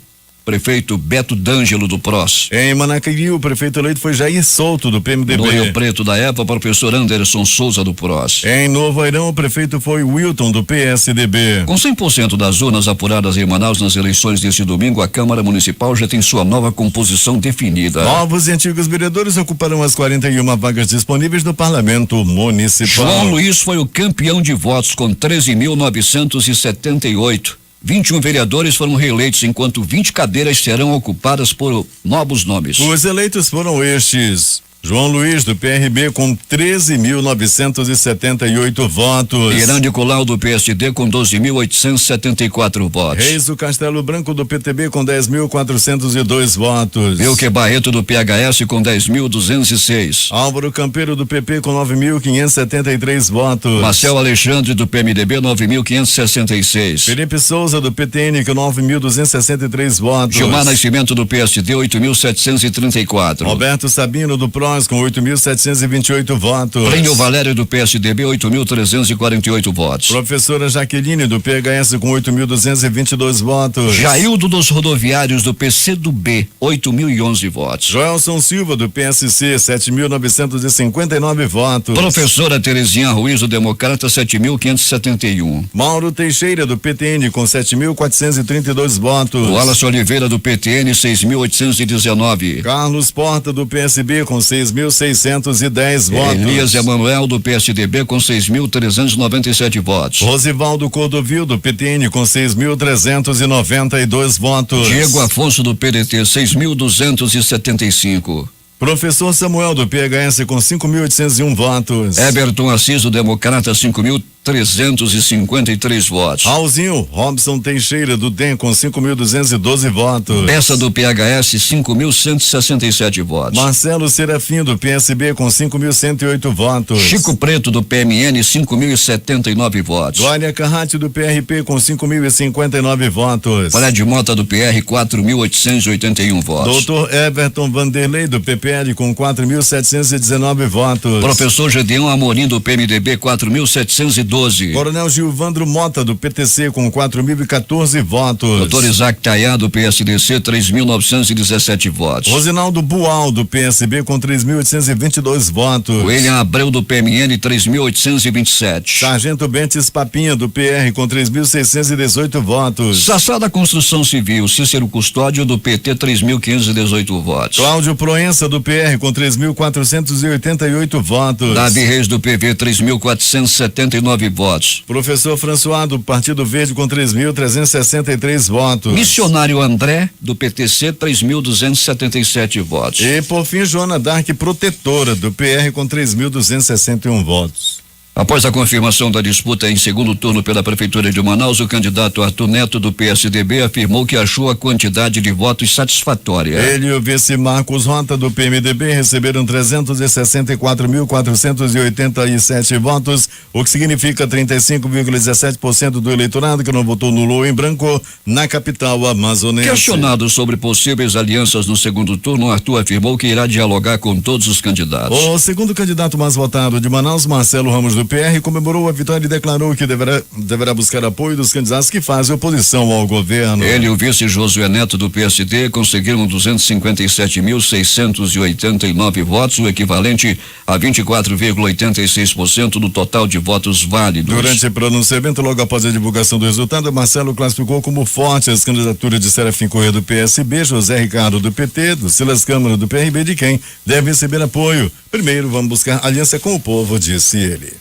prefeito Beto D'Angelo do PROS. Em Manacaí, o prefeito eleito foi Jair Souto do PMDB. No Rio Preto da EPA, professor Anderson Souza do PROS. Em Novo Airão, o prefeito foi Wilton do PSDB. Com 100% das urnas apuradas em Manaus nas eleições deste domingo, a Câmara Municipal já tem sua nova composição definida. Novos e antigos vereadores ocuparão as 41 vagas disponíveis no Parlamento Municipal. João Luiz foi o campeão de votos com 13.978. 21 vereadores foram reeleitos, enquanto 20 cadeiras serão ocupadas por novos nomes. Os eleitos foram estes: João Luiz do PRB com 13.978 votos. Irã Nicolau do PSD com 12.874 votos. Reis do Castelo Branco do PTB com 10.402 votos. Wilke Barreto do PHS com 10.206. Álvaro Campeiro do PP com 9.573 votos. Marcel Alexandre do PMDB 9.566. Felipe Souza do PTN com 9.263 votos. Gilmar Nascimento do PSD 8.734. Roberto Sabino do PROS com 8.728 votos. Plínio Valério do PSDB 8.348 votos. Professora Jaqueline do PHS com 8.222 votos. Jaildo dos Rodoviários do PCdoB 8.011 votos. Joelson Silva do PSC 7.959 votos. Professora Terezinha Ruiz do Democrata 7.571. Mauro Teixeira do PTN com 7.432 votos. Wallace Oliveira do PTN 6.819. Carlos Porta do PSB com 6.610 votos. Elias Emanuel do PSDB com 6.397 votos. Rosivaldo Cordovil do PTN com 6.392 votos. Diego Afonso do PDT 6.275. Professor Samuel do PHS com 5.801 votos. Everton Assis do Democrata 5.353 votos. Raulzinho Robson Teixeira do DEM com 5.212 votos. Peça do PHS 5.167 votos. Marcelo Serafim do PSB com 5.108 votos. Chico Preto do PMN 5.079 votos. Glória Carrati do PRP com 5.059 votos. Fred Mota do PR 4.881 votos. Doutor Everton Vanderlei do PPL com 4.719 votos. Professor Gedeon Amorim do PMDB 4.712. Coronel Gilvandro Mota do PTC com 4.014 votos. Doutor Isaac Tayá do PSDC 3.917 votos. Rosinaldo Bual do PSB com 3.822 votos. William Abreu do PMN 3.827. Sargento Bentes Papinha do PR com 3.618 votos. Sassá da Construção Civil Cícero Custódio do PT 3.518 votos. Cláudio Proença do PR com 3.488 votos. Davi Reis do PV 3.479 votos. Professor François do Partido Verde com 3.363 votos. Missionário André do PTC 3.277 votos. E por fim Joana Dark Protetora do PR com 3.261 votos. Após a confirmação da disputa em segundo turno pela Prefeitura de Manaus, o candidato Arthur Neto do PSDB afirmou que achou a quantidade de votos satisfatória. Ele e o vice Marcos Rota do PMDB receberam 364.487 votos, o que significa 35,17% do eleitorado que não votou nulo ou em branco na capital amazonense. Questionado sobre possíveis alianças no segundo turno, Arthur afirmou que irá dialogar com todos os candidatos. O segundo candidato mais votado de Manaus, Marcelo Ramos do PR, comemorou a vitória e declarou que deverá buscar apoio dos candidatos que fazem oposição ao governo. Ele e o vice Josué Neto do PSD conseguiram 257.689 votos, o equivalente a 24,86% do total de votos válidos. Durante o pronunciamento, logo após a divulgação do resultado, Marcelo classificou como forte as candidaturas de Serafim Corrêa do PSB, José Ricardo do PT, do Silas Câmara do PRB, de quem deve receber apoio. Primeiro, vamos buscar aliança com o povo, disse ele.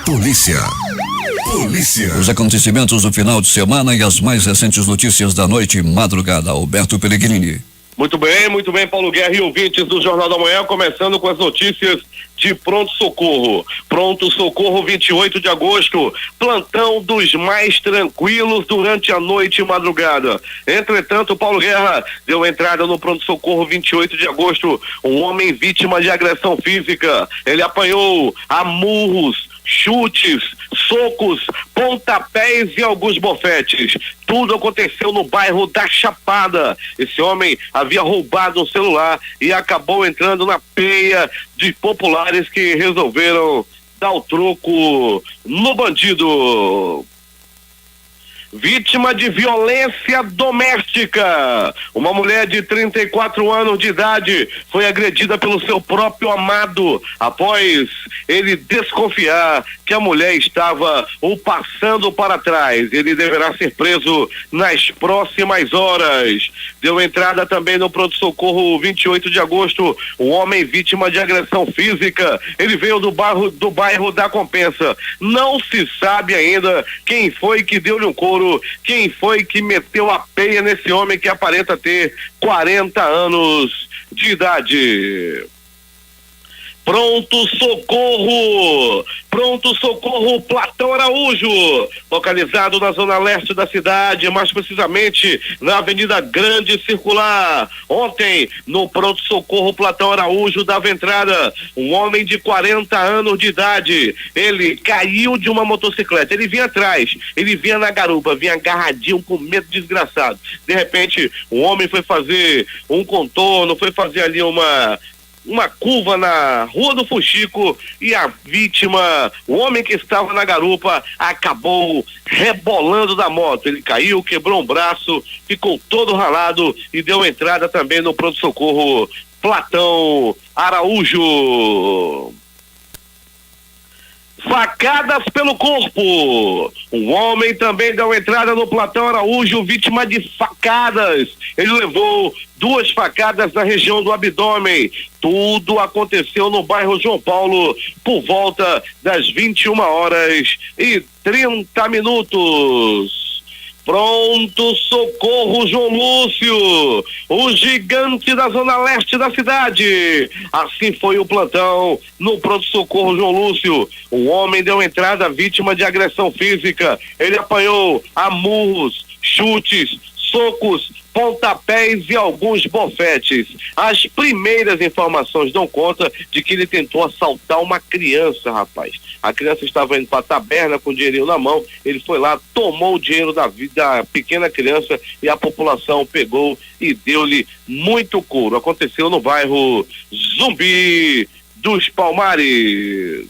Polícia. Os acontecimentos do final de semana e as mais recentes notícias da noite e madrugada. Alberto Pellegrini. Muito bem, Paulo Guerra e ouvintes do Jornal da Manhã, começando com as notícias de Pronto Socorro. Pronto Socorro, 28 de agosto, plantão dos mais tranquilos durante a noite e madrugada. Entretanto, Paulo Guerra deu entrada no Pronto Socorro 28 de agosto, um homem vítima de agressão física. Ele apanhou a murros, chutes, socos, pontapés e alguns bofetes. Tudo aconteceu no bairro da Chapada. Esse homem havia roubado um celular e acabou entrando na peia de populares que resolveram dar o troco no bandido. vítima de violência doméstica. Uma mulher de 34 anos de idade foi agredida pelo seu próprio amado após ele desconfiar que a mulher estava o passando para trás. Ele deverá ser preso nas próximas horas. Deu entrada também no pronto-socorro 28 de agosto, um homem vítima de agressão física. Ele veio do bairro da Compensa. Não se sabe ainda quem foi que deu-lhe um couro, quem foi que meteu a peia nesse homem que aparenta ter 40 anos de idade. Pronto Socorro Platão Araújo, localizado na zona leste da cidade, mais precisamente na Avenida Grande Circular. Ontem, no Pronto Socorro Platão Araújo, dava entrada um homem de 40 anos de idade. Ele caiu de uma motocicleta, ele vinha atrás, ele vinha na garupa, vinha agarradinho com medo desgraçado. De repente, o homem foi fazer um contorno, foi fazer ali uma curva na Rua do Fuxico e a vítima, o homem que estava na garupa, acabou rebolando da moto. Ele caiu, quebrou um braço, ficou todo ralado e deu entrada também no pronto-socorro Platão Araújo. Facadas pelo corpo. Um homem também deu entrada no Platão Araújo, vítima de facadas. Ele levou 2 facadas na região do abdômen. Tudo aconteceu no bairro João Paulo por volta das 21h30. Pronto Socorro João Lúcio, o gigante da zona leste da cidade. Assim foi o plantão no Pronto Socorro João Lúcio. Um homem deu entrada vítima de agressão física. Ele apanhou a murros, chutes, socos, pontapés e alguns bofetes. As primeiras informações dão conta de que ele tentou assaltar uma criança, rapaz. A criança estava indo para a taberna com o dinheirinho na mão, ele foi lá, tomou o dinheiro da pequena criança e a população pegou e deu-lhe muito couro. Aconteceu no bairro Zumbi dos Palmares.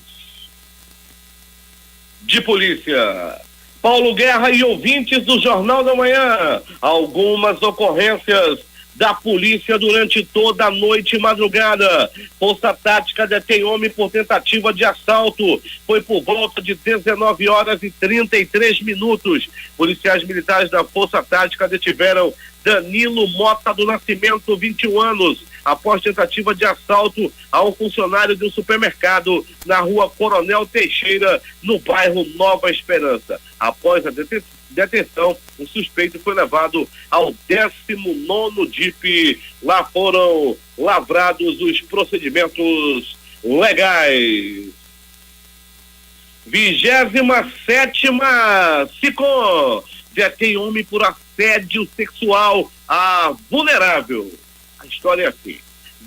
De polícia, Paulo Guerra e ouvintes do Jornal da Manhã, algumas ocorrências da polícia durante toda a noite e madrugada. Força Tática detém homem por tentativa de assalto. Foi por volta de 19h33. Policiais militares da Força Tática detiveram Danilo Mota do Nascimento, 21 anos, após tentativa de assalto a um funcionário de um supermercado na rua Coronel Teixeira, no bairro Nova Esperança. Após a detenção, o suspeito foi levado ao 19º DIP. Lá foram lavrados os procedimentos legais. 27ª SICOM detém homem por assédio sexual a vulnerável. A história é assim: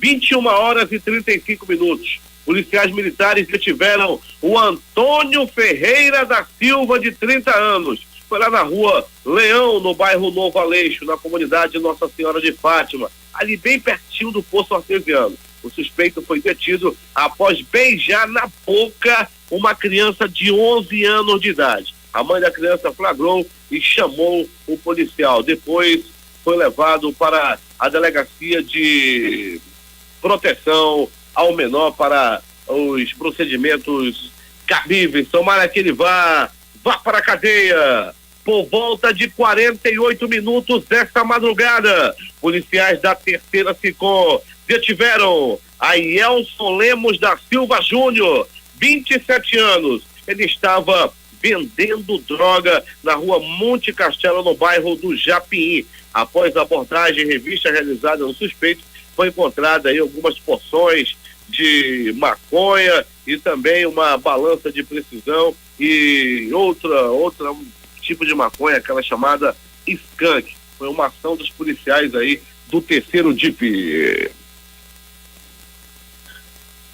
21h35. Policiais militares detiveram o Antônio Ferreira da Silva, de 30 anos. Foi lá na rua Leão, no bairro Novo Aleixo, na comunidade Nossa Senhora de Fátima, ali bem pertinho do Poço Artesiano. O suspeito foi detido após beijar na boca uma criança de 11 anos de idade. A mãe da criança flagrou e chamou o policial. Depois foi levado para a delegacia de proteção ao menor para os procedimentos cabíveis. Tomara que ele vá para a cadeia. Por volta de 48 minutos desta madrugada, policiais da 3ª SICOM detiveram Aielson Lemos da Silva Júnior, 27 anos. Ele estava vendendo droga na rua Monte Castelo, no bairro do Japim. Após a abordagem e revista realizada no suspeito, foi encontrada aí algumas porções de maconha e também uma balança de precisão e outra tipo de maconha, aquela chamada skunk. Foi uma ação dos policiais aí do 3º DIP.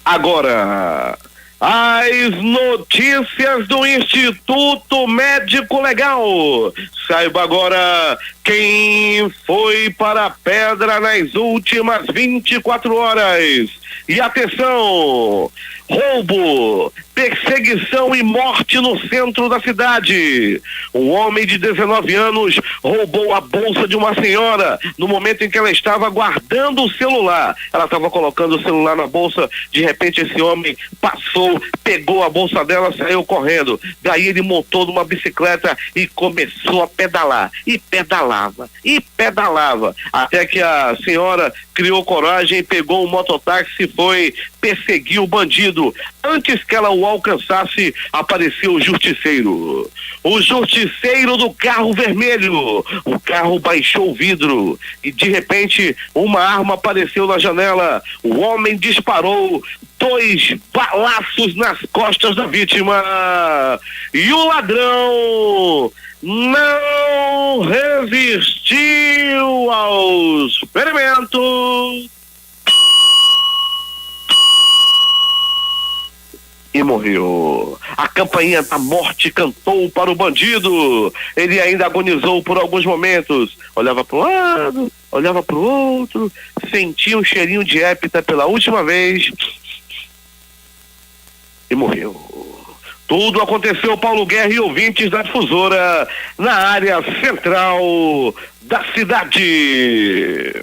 Agora, as notícias do Instituto Médico Legal. Saiba agora quem foi para a pedra nas últimas 24 horas. E atenção, roubo, perseguição Perseguição e morte no centro da cidade. Um homem de 19 anos roubou a bolsa de uma senhora no momento em que ela estava guardando o celular. Ela estava colocando o celular na bolsa, de repente esse homem passou, pegou a bolsa dela, saiu correndo. Daí ele montou numa bicicleta e começou a pedalar. E pedalava. Até que a senhora criou coragem, pegou um mototáxi e foi perseguir o bandido. Antes que ela o alcançasse, apareceu o justiceiro. O justiceiro do carro vermelho. O carro baixou o vidro e de repente uma arma apareceu na janela. O homem disparou 2 balaços nas costas da vítima. E o ladrão não resistiu aos ferimentos e morreu. A campainha da morte cantou para o bandido. Ele ainda agonizou por alguns momentos. Olhava para um lado, olhava para o outro, sentia um cheirinho de épita pela última vez e morreu. Tudo aconteceu, Paulo Guerra e ouvintes da Difusora, na área central da cidade.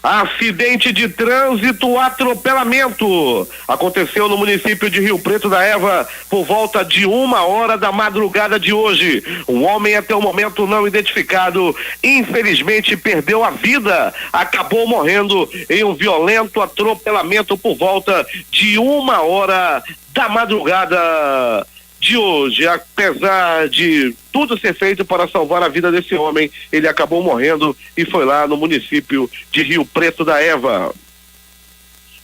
Acidente de trânsito, atropelamento. Aconteceu no município de Rio Preto da Eva por volta de 1h da madrugada de hoje. Um homem até o momento não identificado, infelizmente perdeu a vida. Acabou morrendo em um violento atropelamento por volta de 1h da madrugada de hoje. Apesar de tudo ser feito para salvar a vida desse homem, ele acabou morrendo e foi lá no município de Rio Preto da Eva.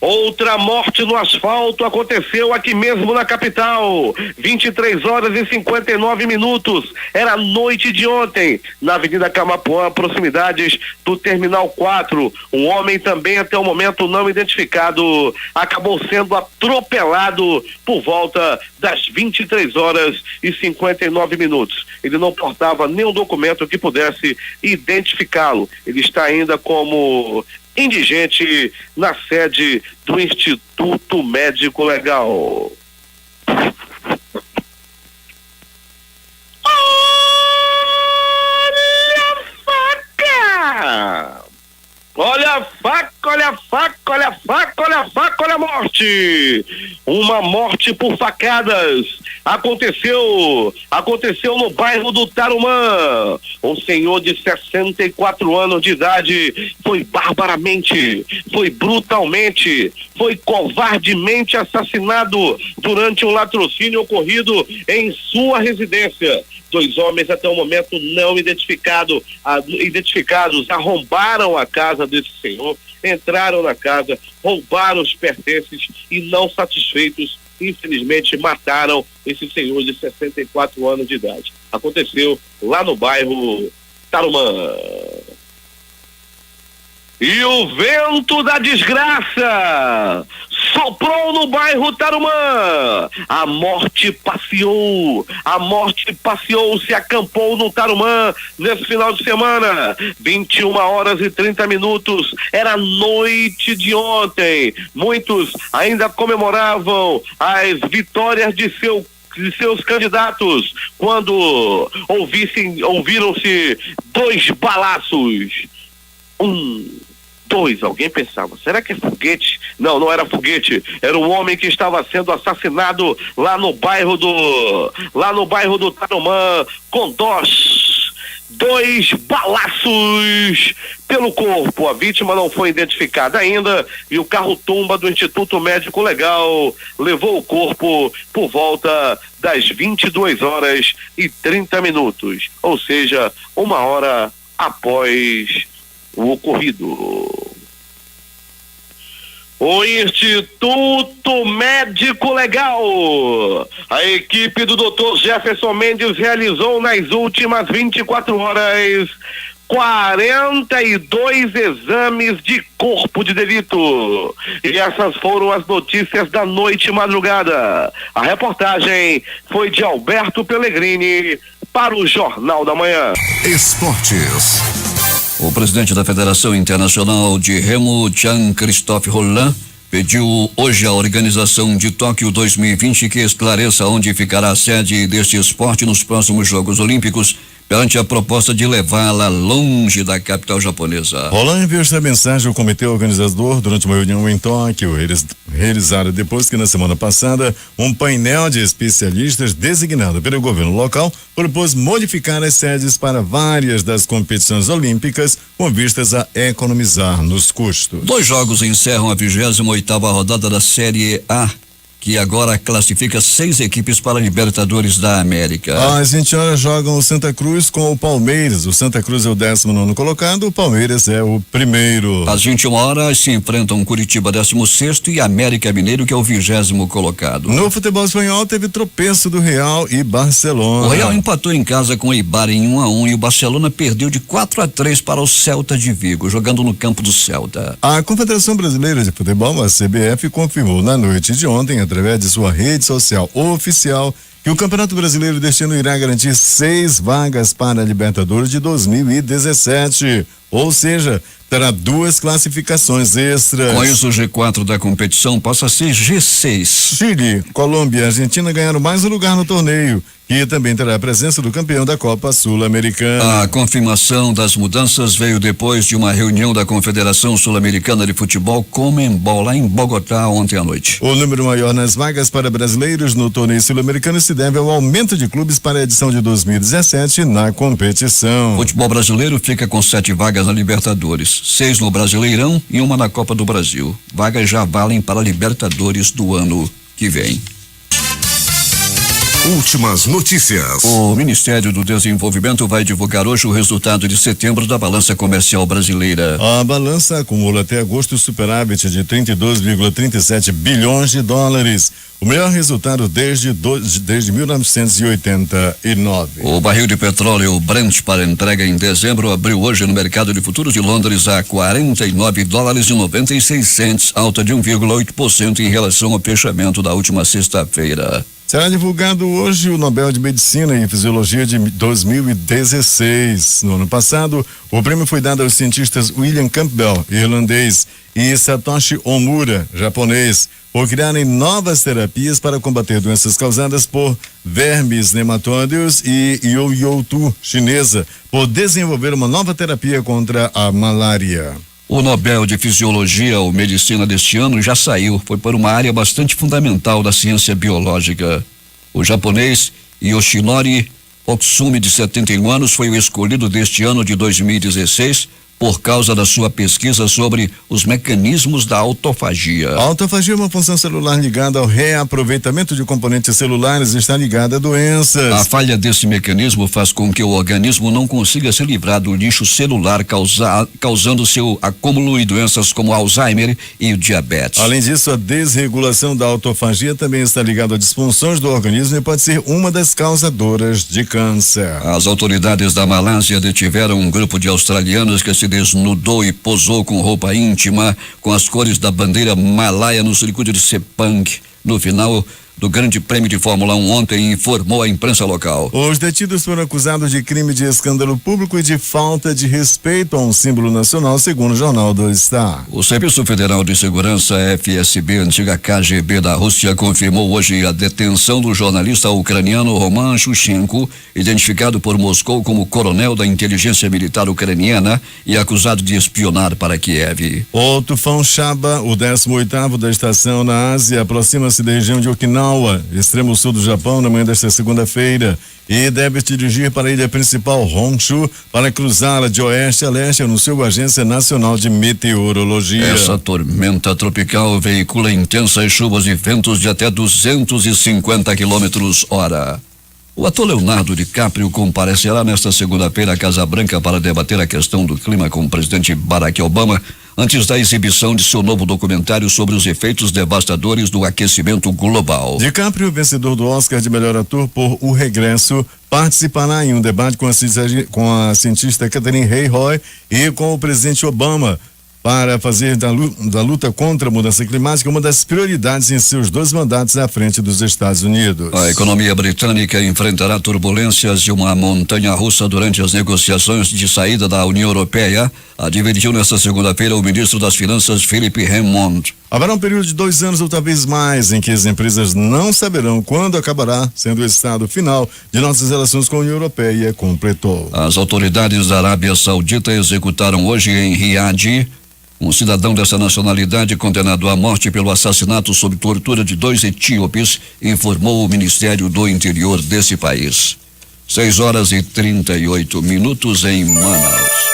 Outra morte no asfalto aconteceu aqui mesmo na capital, 23h59. Era noite de ontem, na Avenida Camapuã, proximidades do Terminal 4. Um homem também até o momento não identificado acabou sendo atropelado por volta das 23h59. Ele não portava nenhum documento que pudesse identificá-lo. Ele está ainda como indigente na sede do Instituto Médico Legal. Olha a faca! Olha a faca, olha a faca, olha a faca, olha a morte! Uma morte por facadas aconteceu no bairro do Tarumã. Um senhor de 64 anos de idade foi barbaramente, foi brutalmente, foi covardemente assassinado durante um latrocínio ocorrido em sua residência. 2 homens até o momento não identificados arrombaram a casa desse senhor, entraram na casa, roubaram os pertences e, não satisfeitos, infelizmente mataram esse senhor de 64 anos de idade. Aconteceu lá no bairro Tarumã. E o vento da desgraça soprou no bairro Tarumã. A morte passeou, se acampou no Tarumã nesse final de semana. 21h30. Era noite de ontem. Muitos ainda comemoravam as vitórias de seus candidatos quando ouviram-se 2 balaços. 2, alguém pensava, será que é foguete? Não, não era foguete, era um homem que estava sendo assassinado lá no bairro do Tarumã, com 2 balaços pelo corpo. A vítima não foi identificada ainda e o carro-tumba do Instituto Médico Legal levou o corpo por volta das 22h30, ou seja, 1h após o ocorrido. O Instituto Médico Legal, a equipe do Dr. Jefferson Mendes realizou nas últimas 24 horas 42 exames de corpo de delito. E essas foram as notícias da noite e madrugada. A reportagem foi de Alberto Pellegrini para o Jornal da Manhã. Esportes. O presidente da Federação Internacional de Remo, Jean-Christophe Rolland, pediu hoje à organização de Tóquio 2020 que esclareça onde ficará a sede deste esporte nos próximos Jogos Olímpicos, perante a proposta de levá-la longe da capital japonesa. Roland enviou esta mensagem ao comitê organizador durante uma reunião em Tóquio, realizada depois que na semana passada um painel de especialistas designado pelo governo local propôs modificar as sedes para várias das competições olímpicas com vistas a economizar nos custos. 2 jogos encerram a 28ª rodada da Série A, que agora classifica 6 equipes para a Libertadores da América. Às 20 horas jogam o Santa Cruz com o Palmeiras. O Santa Cruz é o 19º colocado, o Palmeiras é o primeiro. Às 21 horas se enfrentam Curitiba 16º e América Mineiro, que é o 20º colocado. No futebol espanhol teve tropeço do Real e Barcelona. O Real empatou em casa com o Eibar em 1-1 e o Barcelona perdeu de 4-3 para o Celta de Vigo, jogando no campo do Celta. A Confederação Brasileira de Futebol, a CBF, confirmou na noite de ontem, através de sua rede social oficial, que o Campeonato Brasileiro deste ano irá garantir 6 vagas para a Libertadores de 2017. Ou seja, terá 2 classificações extras. Com isso, o G4 da competição passa a ser G6. Chile, Colômbia e Argentina ganharam mais um lugar no torneio, que também terá a presença do campeão da Copa Sul-Americana. A confirmação das mudanças veio depois de uma reunião da Confederação Sul-Americana de Futebol, Conmebol, lá em Bogotá, ontem à noite. O número maior nas vagas para brasileiros no torneio sul-americano se deve ao aumento de clubes para a edição de 2017 na competição. O futebol brasileiro fica com 7 vagas na Libertadores, 6 no Brasileirão e 1 na Copa do Brasil. Vagas já valem para a Libertadores do ano que vem. Últimas notícias. O Ministério do Desenvolvimento vai divulgar hoje o resultado de setembro da balança comercial brasileira. A balança acumula até agosto superávit de 32,37 bilhões de dólares. O melhor resultado desde 1989. O barril de petróleo Brent para entrega em dezembro abriu hoje no mercado de futuros de Londres a $49,96, alta de 1,8% em relação ao fechamento da última sexta-feira. Será divulgado hoje o Nobel de Medicina e Fisiologia de 2016. No ano passado, o prêmio foi dado aos cientistas William Campbell, irlandês, e Satoshi Omura, japonês, por criarem novas terapias para combater doenças causadas por vermes nematóides, e Youyou, chinesa, por desenvolver uma nova terapia contra a malária. O Nobel de Fisiologia ou Medicina deste ano já saiu, foi para uma área bastante fundamental da ciência biológica. O japonês Yoshinori Otsumi, de 71 anos, foi o escolhido deste ano de 2016 por causa da sua pesquisa sobre os mecanismos da autofagia. A autofagia é uma função celular ligada ao reaproveitamento de componentes celulares e está ligada a doenças. A falha desse mecanismo faz com que o organismo não consiga se livrar do lixo celular, causando seu acúmulo e doenças como Alzheimer e o diabetes. Além disso, a desregulação da autofagia também está ligada a disfunções do organismo e pode ser uma das causadoras de câncer. As autoridades da Malásia detiveram um grupo de australianos que se desnudou e posou com roupa íntima com as cores da bandeira malaia no circuito de Sepang, no final do Grande Prêmio de Fórmula 1 ontem, informou a imprensa local. Os detidos foram acusados de crime de escândalo público e de falta de respeito a um símbolo nacional, segundo o Jornal do Estado. O Serviço Federal de Segurança, FSB, antiga KGB da Rússia, confirmou hoje a detenção do jornalista ucraniano Roman Shushenko, identificado por Moscou como coronel da inteligência militar ucraniana e acusado de espionar para Kiev. O tufão Shaba, o 18º da estação na Ásia, aproxima-se da região de Okinawa, extremo sul do Japão, na manhã desta segunda-feira, e deve se dirigir para a ilha principal, Honshu, para cruzá-la de oeste a leste, anunciou a Agência Nacional de Meteorologia. Essa tormenta tropical veicula intensas chuvas e ventos de até 250 km/h. O ator Leonardo DiCaprio comparecerá nesta segunda-feira à Casa Branca para debater a questão do clima com o presidente Barack Obama, antes da exibição de seu novo documentário sobre os efeitos devastadores do aquecimento global. DiCaprio, vencedor do Oscar de melhor ator por O Regresso, participará em um debate com a cientista Katherine Hayhoe e com o presidente Obama, para fazer da luta contra a mudança climática uma das prioridades em seus 2 mandatos à frente dos Estados Unidos. A economia britânica enfrentará turbulências e uma montanha-russa durante as negociações de saída da União Europeia, advertiu nesta segunda-feira o ministro das Finanças, Philip Hammond. Haverá um período de 2 anos ou talvez mais em que as empresas não saberão quando acabará sendo o estado final de nossas relações com a União Europeia, completou. As autoridades da Arábia Saudita executaram hoje em Riad um cidadão dessa nacionalidade condenado à morte pelo assassinato sob tortura de 2 etíopes, informou o Ministério do Interior desse país. 6h38 em Manaus.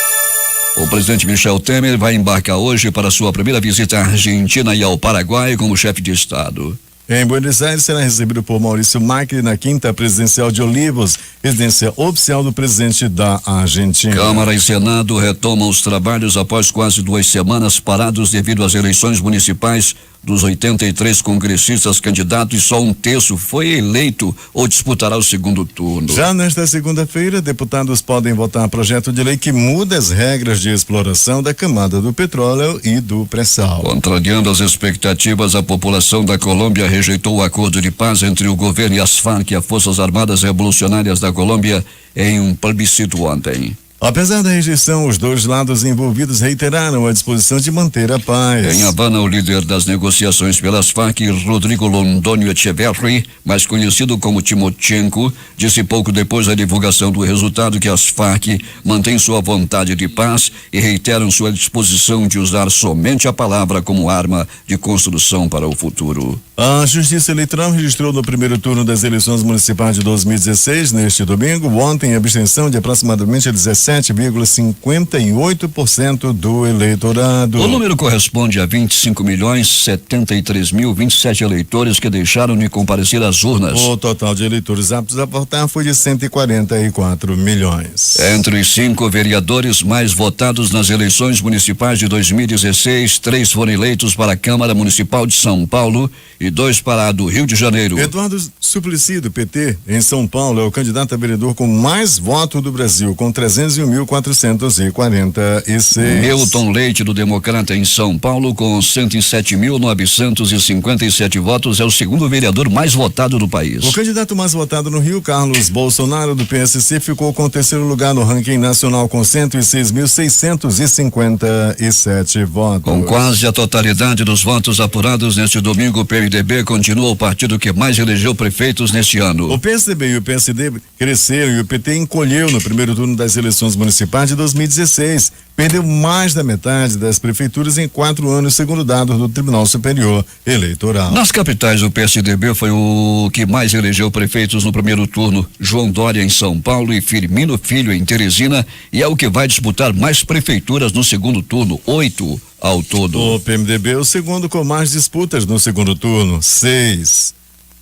O presidente Michel Temer vai embarcar hoje para sua primeira visita à Argentina e ao Paraguai como chefe de Estado. Em Buenos Aires será recebido por Maurício Macri na 5ª presidencial de Olivos, residência oficial do presidente da Argentina. Câmara e Senado retomam os trabalhos após quase 2 semanas parados devido às eleições municipais. Dos 83 congressistas candidatos, só 1/3 foi eleito ou disputará o segundo turno. Já nesta segunda-feira, deputados podem votar projeto de lei que muda as regras de exploração da camada do petróleo e do pré-sal. Contrariando as expectativas, a população da Colômbia rejeitou o acordo de paz entre o governo e as Farc e as Forças Armadas Revolucionárias da Colômbia em um plebiscito ontem. Apesar da rejeição, os 2 lados envolvidos reiteraram a disposição de manter a paz. Em Havana, o líder das negociações pelas Farc, Rodrigo Londoño Echeverri, mais conhecido como Timochenko, disse pouco depois da divulgação do resultado que as Farc mantêm sua vontade de paz e reiteram sua disposição de usar somente a palavra como arma de construção para o futuro. A Justiça Eleitoral registrou no primeiro turno das eleições municipais de 2016, neste domingo, ontem, a abstenção de aproximadamente 17,58% do eleitorado. O número corresponde a 25.073.027 eleitores que deixaram de comparecer às urnas. O total de eleitores aptos a votar foi de 144 milhões. Entre os 5 vereadores mais votados nas eleições municipais de 2016, 3 foram eleitos para a Câmara Municipal de São Paulo e 2 para a do Rio de Janeiro. Eduardo Suplicy, do PT, em São Paulo, é o candidato a vereador com mais votos do Brasil, com 301.446. Milton Leite, do Democrata, em São Paulo, com 107.957 votos, é o segundo vereador mais votado do país. O candidato mais votado no Rio, Carlos Bolsonaro, do PSC, ficou com o 3º lugar no ranking nacional, com 106.657 votos. Com quase a totalidade dos votos apurados neste domingo, o PMDB continua o partido que mais elegeu prefeitos neste ano. O PSDB e o PSD cresceram e o PT encolheu no primeiro turno das eleições municipais de 2016. Perdeu mais da metade das prefeituras em 4 anos, segundo dados do Tribunal Superior Eleitoral. Nas capitais, o PSDB foi o que mais elegeu prefeitos no primeiro turno. João Dória em São Paulo e Firmino Filho em Teresina, e é o que vai disputar mais prefeituras no segundo turno, 8 ao todo. O PMDB é o segundo com mais disputas no segundo turno, 6.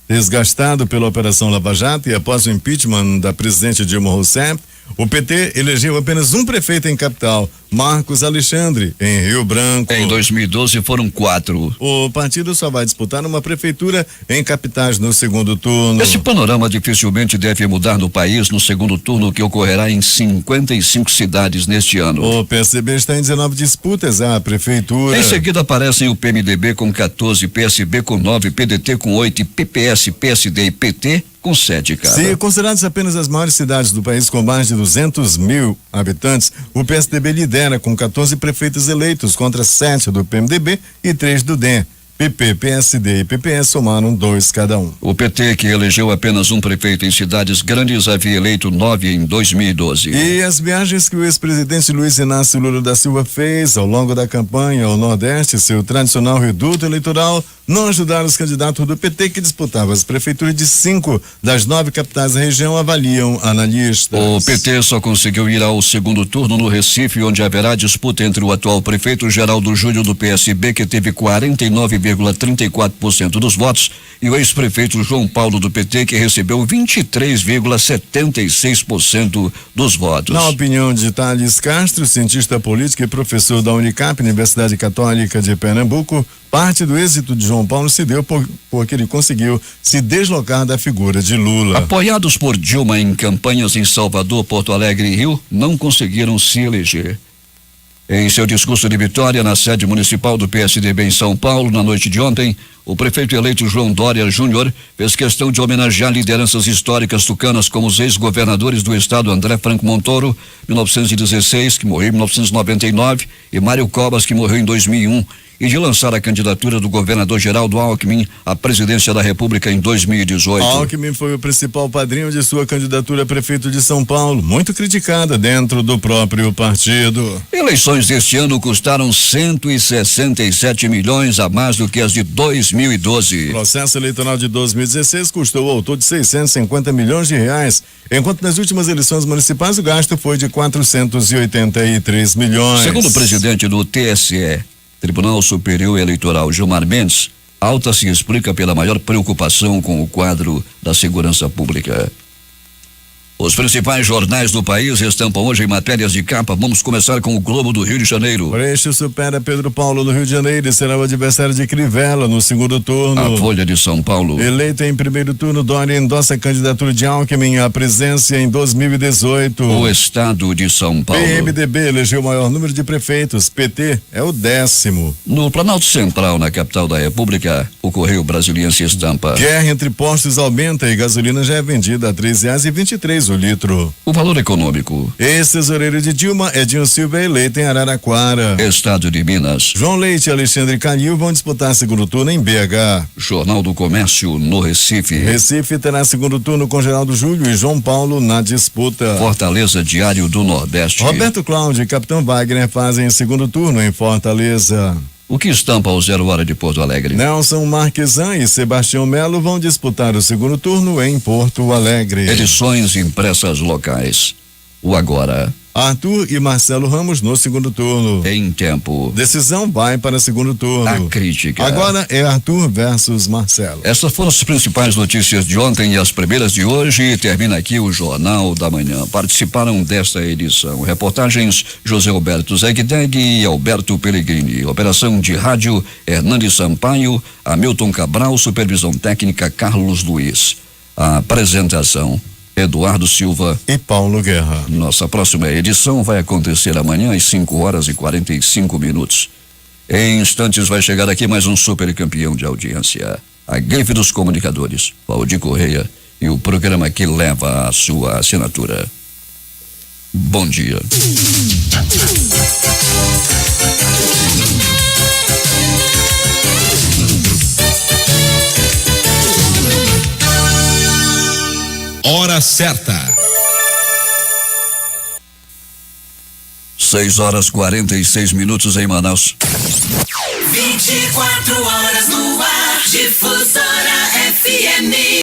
Desgastado pela Operação Lava Jato e após o impeachment da presidente Dilma Rousseff, o PT elegeu apenas um prefeito em capital, Marcos Alexandre, em Rio Branco. Em 2012 foram 4. O partido só vai disputar uma prefeitura em capitais no segundo turno. Esse panorama dificilmente deve mudar no país no segundo turno, que ocorrerá em 55 cidades neste ano. O PSDB está em 19 disputas à prefeitura. Em seguida aparecem o PMDB com 14, PSB com 9, PDT com 8 e PPS, PSD e PT com 7 cada. Se consideradas apenas as maiores cidades do país com mais de 200 mil habitantes, o PSDB lidera com 14 prefeitos eleitos contra 7 do PMDB e 3 do DEM. PP, PSD e PPS somaram 2 cada um. O PT, que elegeu apenas um prefeito em cidades grandes, havia eleito 9 em 2012. E as viagens que o ex-presidente Luiz Inácio Lula da Silva fez ao longo da campanha ao Nordeste, seu tradicional reduto eleitoral, não ajudaram os candidatos do PT, que disputavam as prefeituras de 5 das 9 capitais da região, avaliam analistas. O PT só conseguiu ir ao segundo turno no Recife, onde haverá disputa entre o atual prefeito Geraldo Júlio do PSB, que teve 49,34% dos votos, e o ex-prefeito João Paulo do PT, que recebeu 23,76% dos votos. Na opinião de Thales Castro, cientista político e professor da Unicap, Universidade Católica de Pernambuco, parte do êxito de João Paulo se deu porque ele conseguiu se deslocar da figura de Lula. Apoiados por Dilma em campanhas em Salvador, Porto Alegre e Rio, não conseguiram se eleger. Em seu discurso de vitória na sede municipal do PSDB em São Paulo, na noite de ontem, o prefeito eleito João Dória Júnior fez questão de homenagear lideranças históricas tucanas como os ex-governadores do estado André Franco Montoro, 1916, que morreu em 1999, e Mário Covas, que morreu em 2001, e de lançar a candidatura do governador Geraldo Alckmin à presidência da República em 2018. Alckmin foi o principal padrinho de sua candidatura a prefeito de São Paulo, muito criticada dentro do próprio partido. Eleições deste ano custaram 167 milhões a mais do que as de 2012. O processo eleitoral de 2016 custou ao todo de 650 milhões de reais, enquanto nas últimas eleições municipais o gasto foi de 483 milhões. Segundo o presidente do TSE, Tribunal Superior Eleitoral, Gilmar Mendes, a alta se explica pela maior preocupação com o quadro da segurança pública. Os principais jornais do país estampam hoje em matérias de capa. Vamos começar com o Globo do Rio de Janeiro. Freixo supera Pedro Paulo no Rio de Janeiro e será o adversário de Crivella no segundo turno. A Folha de São Paulo. Eleito em primeiro turno, Dória endossa a candidatura de Alckmin à presidência em 2018. O Estado de São Paulo. PMDB elegeu o maior número de prefeitos. PT é o 10º. No Planalto Central, na capital da República, o Correio Brasiliense estampa. Guerra entre postos aumenta e gasolina já é vendida a R$3,23 o litro. O Valor Econômico. Ex-tesoureiro de Dilma, Edinho Silva, é eleito em Araraquara. Estado de Minas. João Leite e Alexandre Calil vão disputar segundo turno em BH. Jornal do Comércio no Recife. Recife terá segundo turno com Geraldo Júlio e João Paulo na disputa. Fortaleza, Diário do Nordeste. Roberto Cláudio e Capitão Wagner fazem segundo turno em Fortaleza. O que estampa o 0 Hora de Porto Alegre? Nelson Marquesan e Sebastião Melo vão disputar o segundo turno em Porto Alegre. Edições impressas locais. O Agora. Arthur e Marcelo Ramos no segundo turno. Em Tempo. Decisão vai para segundo turno. A Crítica. Agora é Arthur versus Marcelo. Essas foram as principais notícias de ontem e as primeiras de hoje. E termina aqui o Jornal da Manhã. Participaram desta edição reportagens José Alberto Zegdeg e Alberto Pellegrini. Operação de rádio Hernandes Sampaio, Hamilton Cabral, supervisão técnica Carlos Luiz. A apresentação Eduardo Silva e Paulo Guerra. Nossa próxima edição vai acontecer amanhã às 5h45. Em instantes vai chegar aqui mais um super campeão de audiência, a Grife dos Comunicadores, Valdir Correia, e o programa que leva a sua assinatura. Bom dia. Hora certa. 6h46 em Manaus. 24 horas no ar, Difusora FM.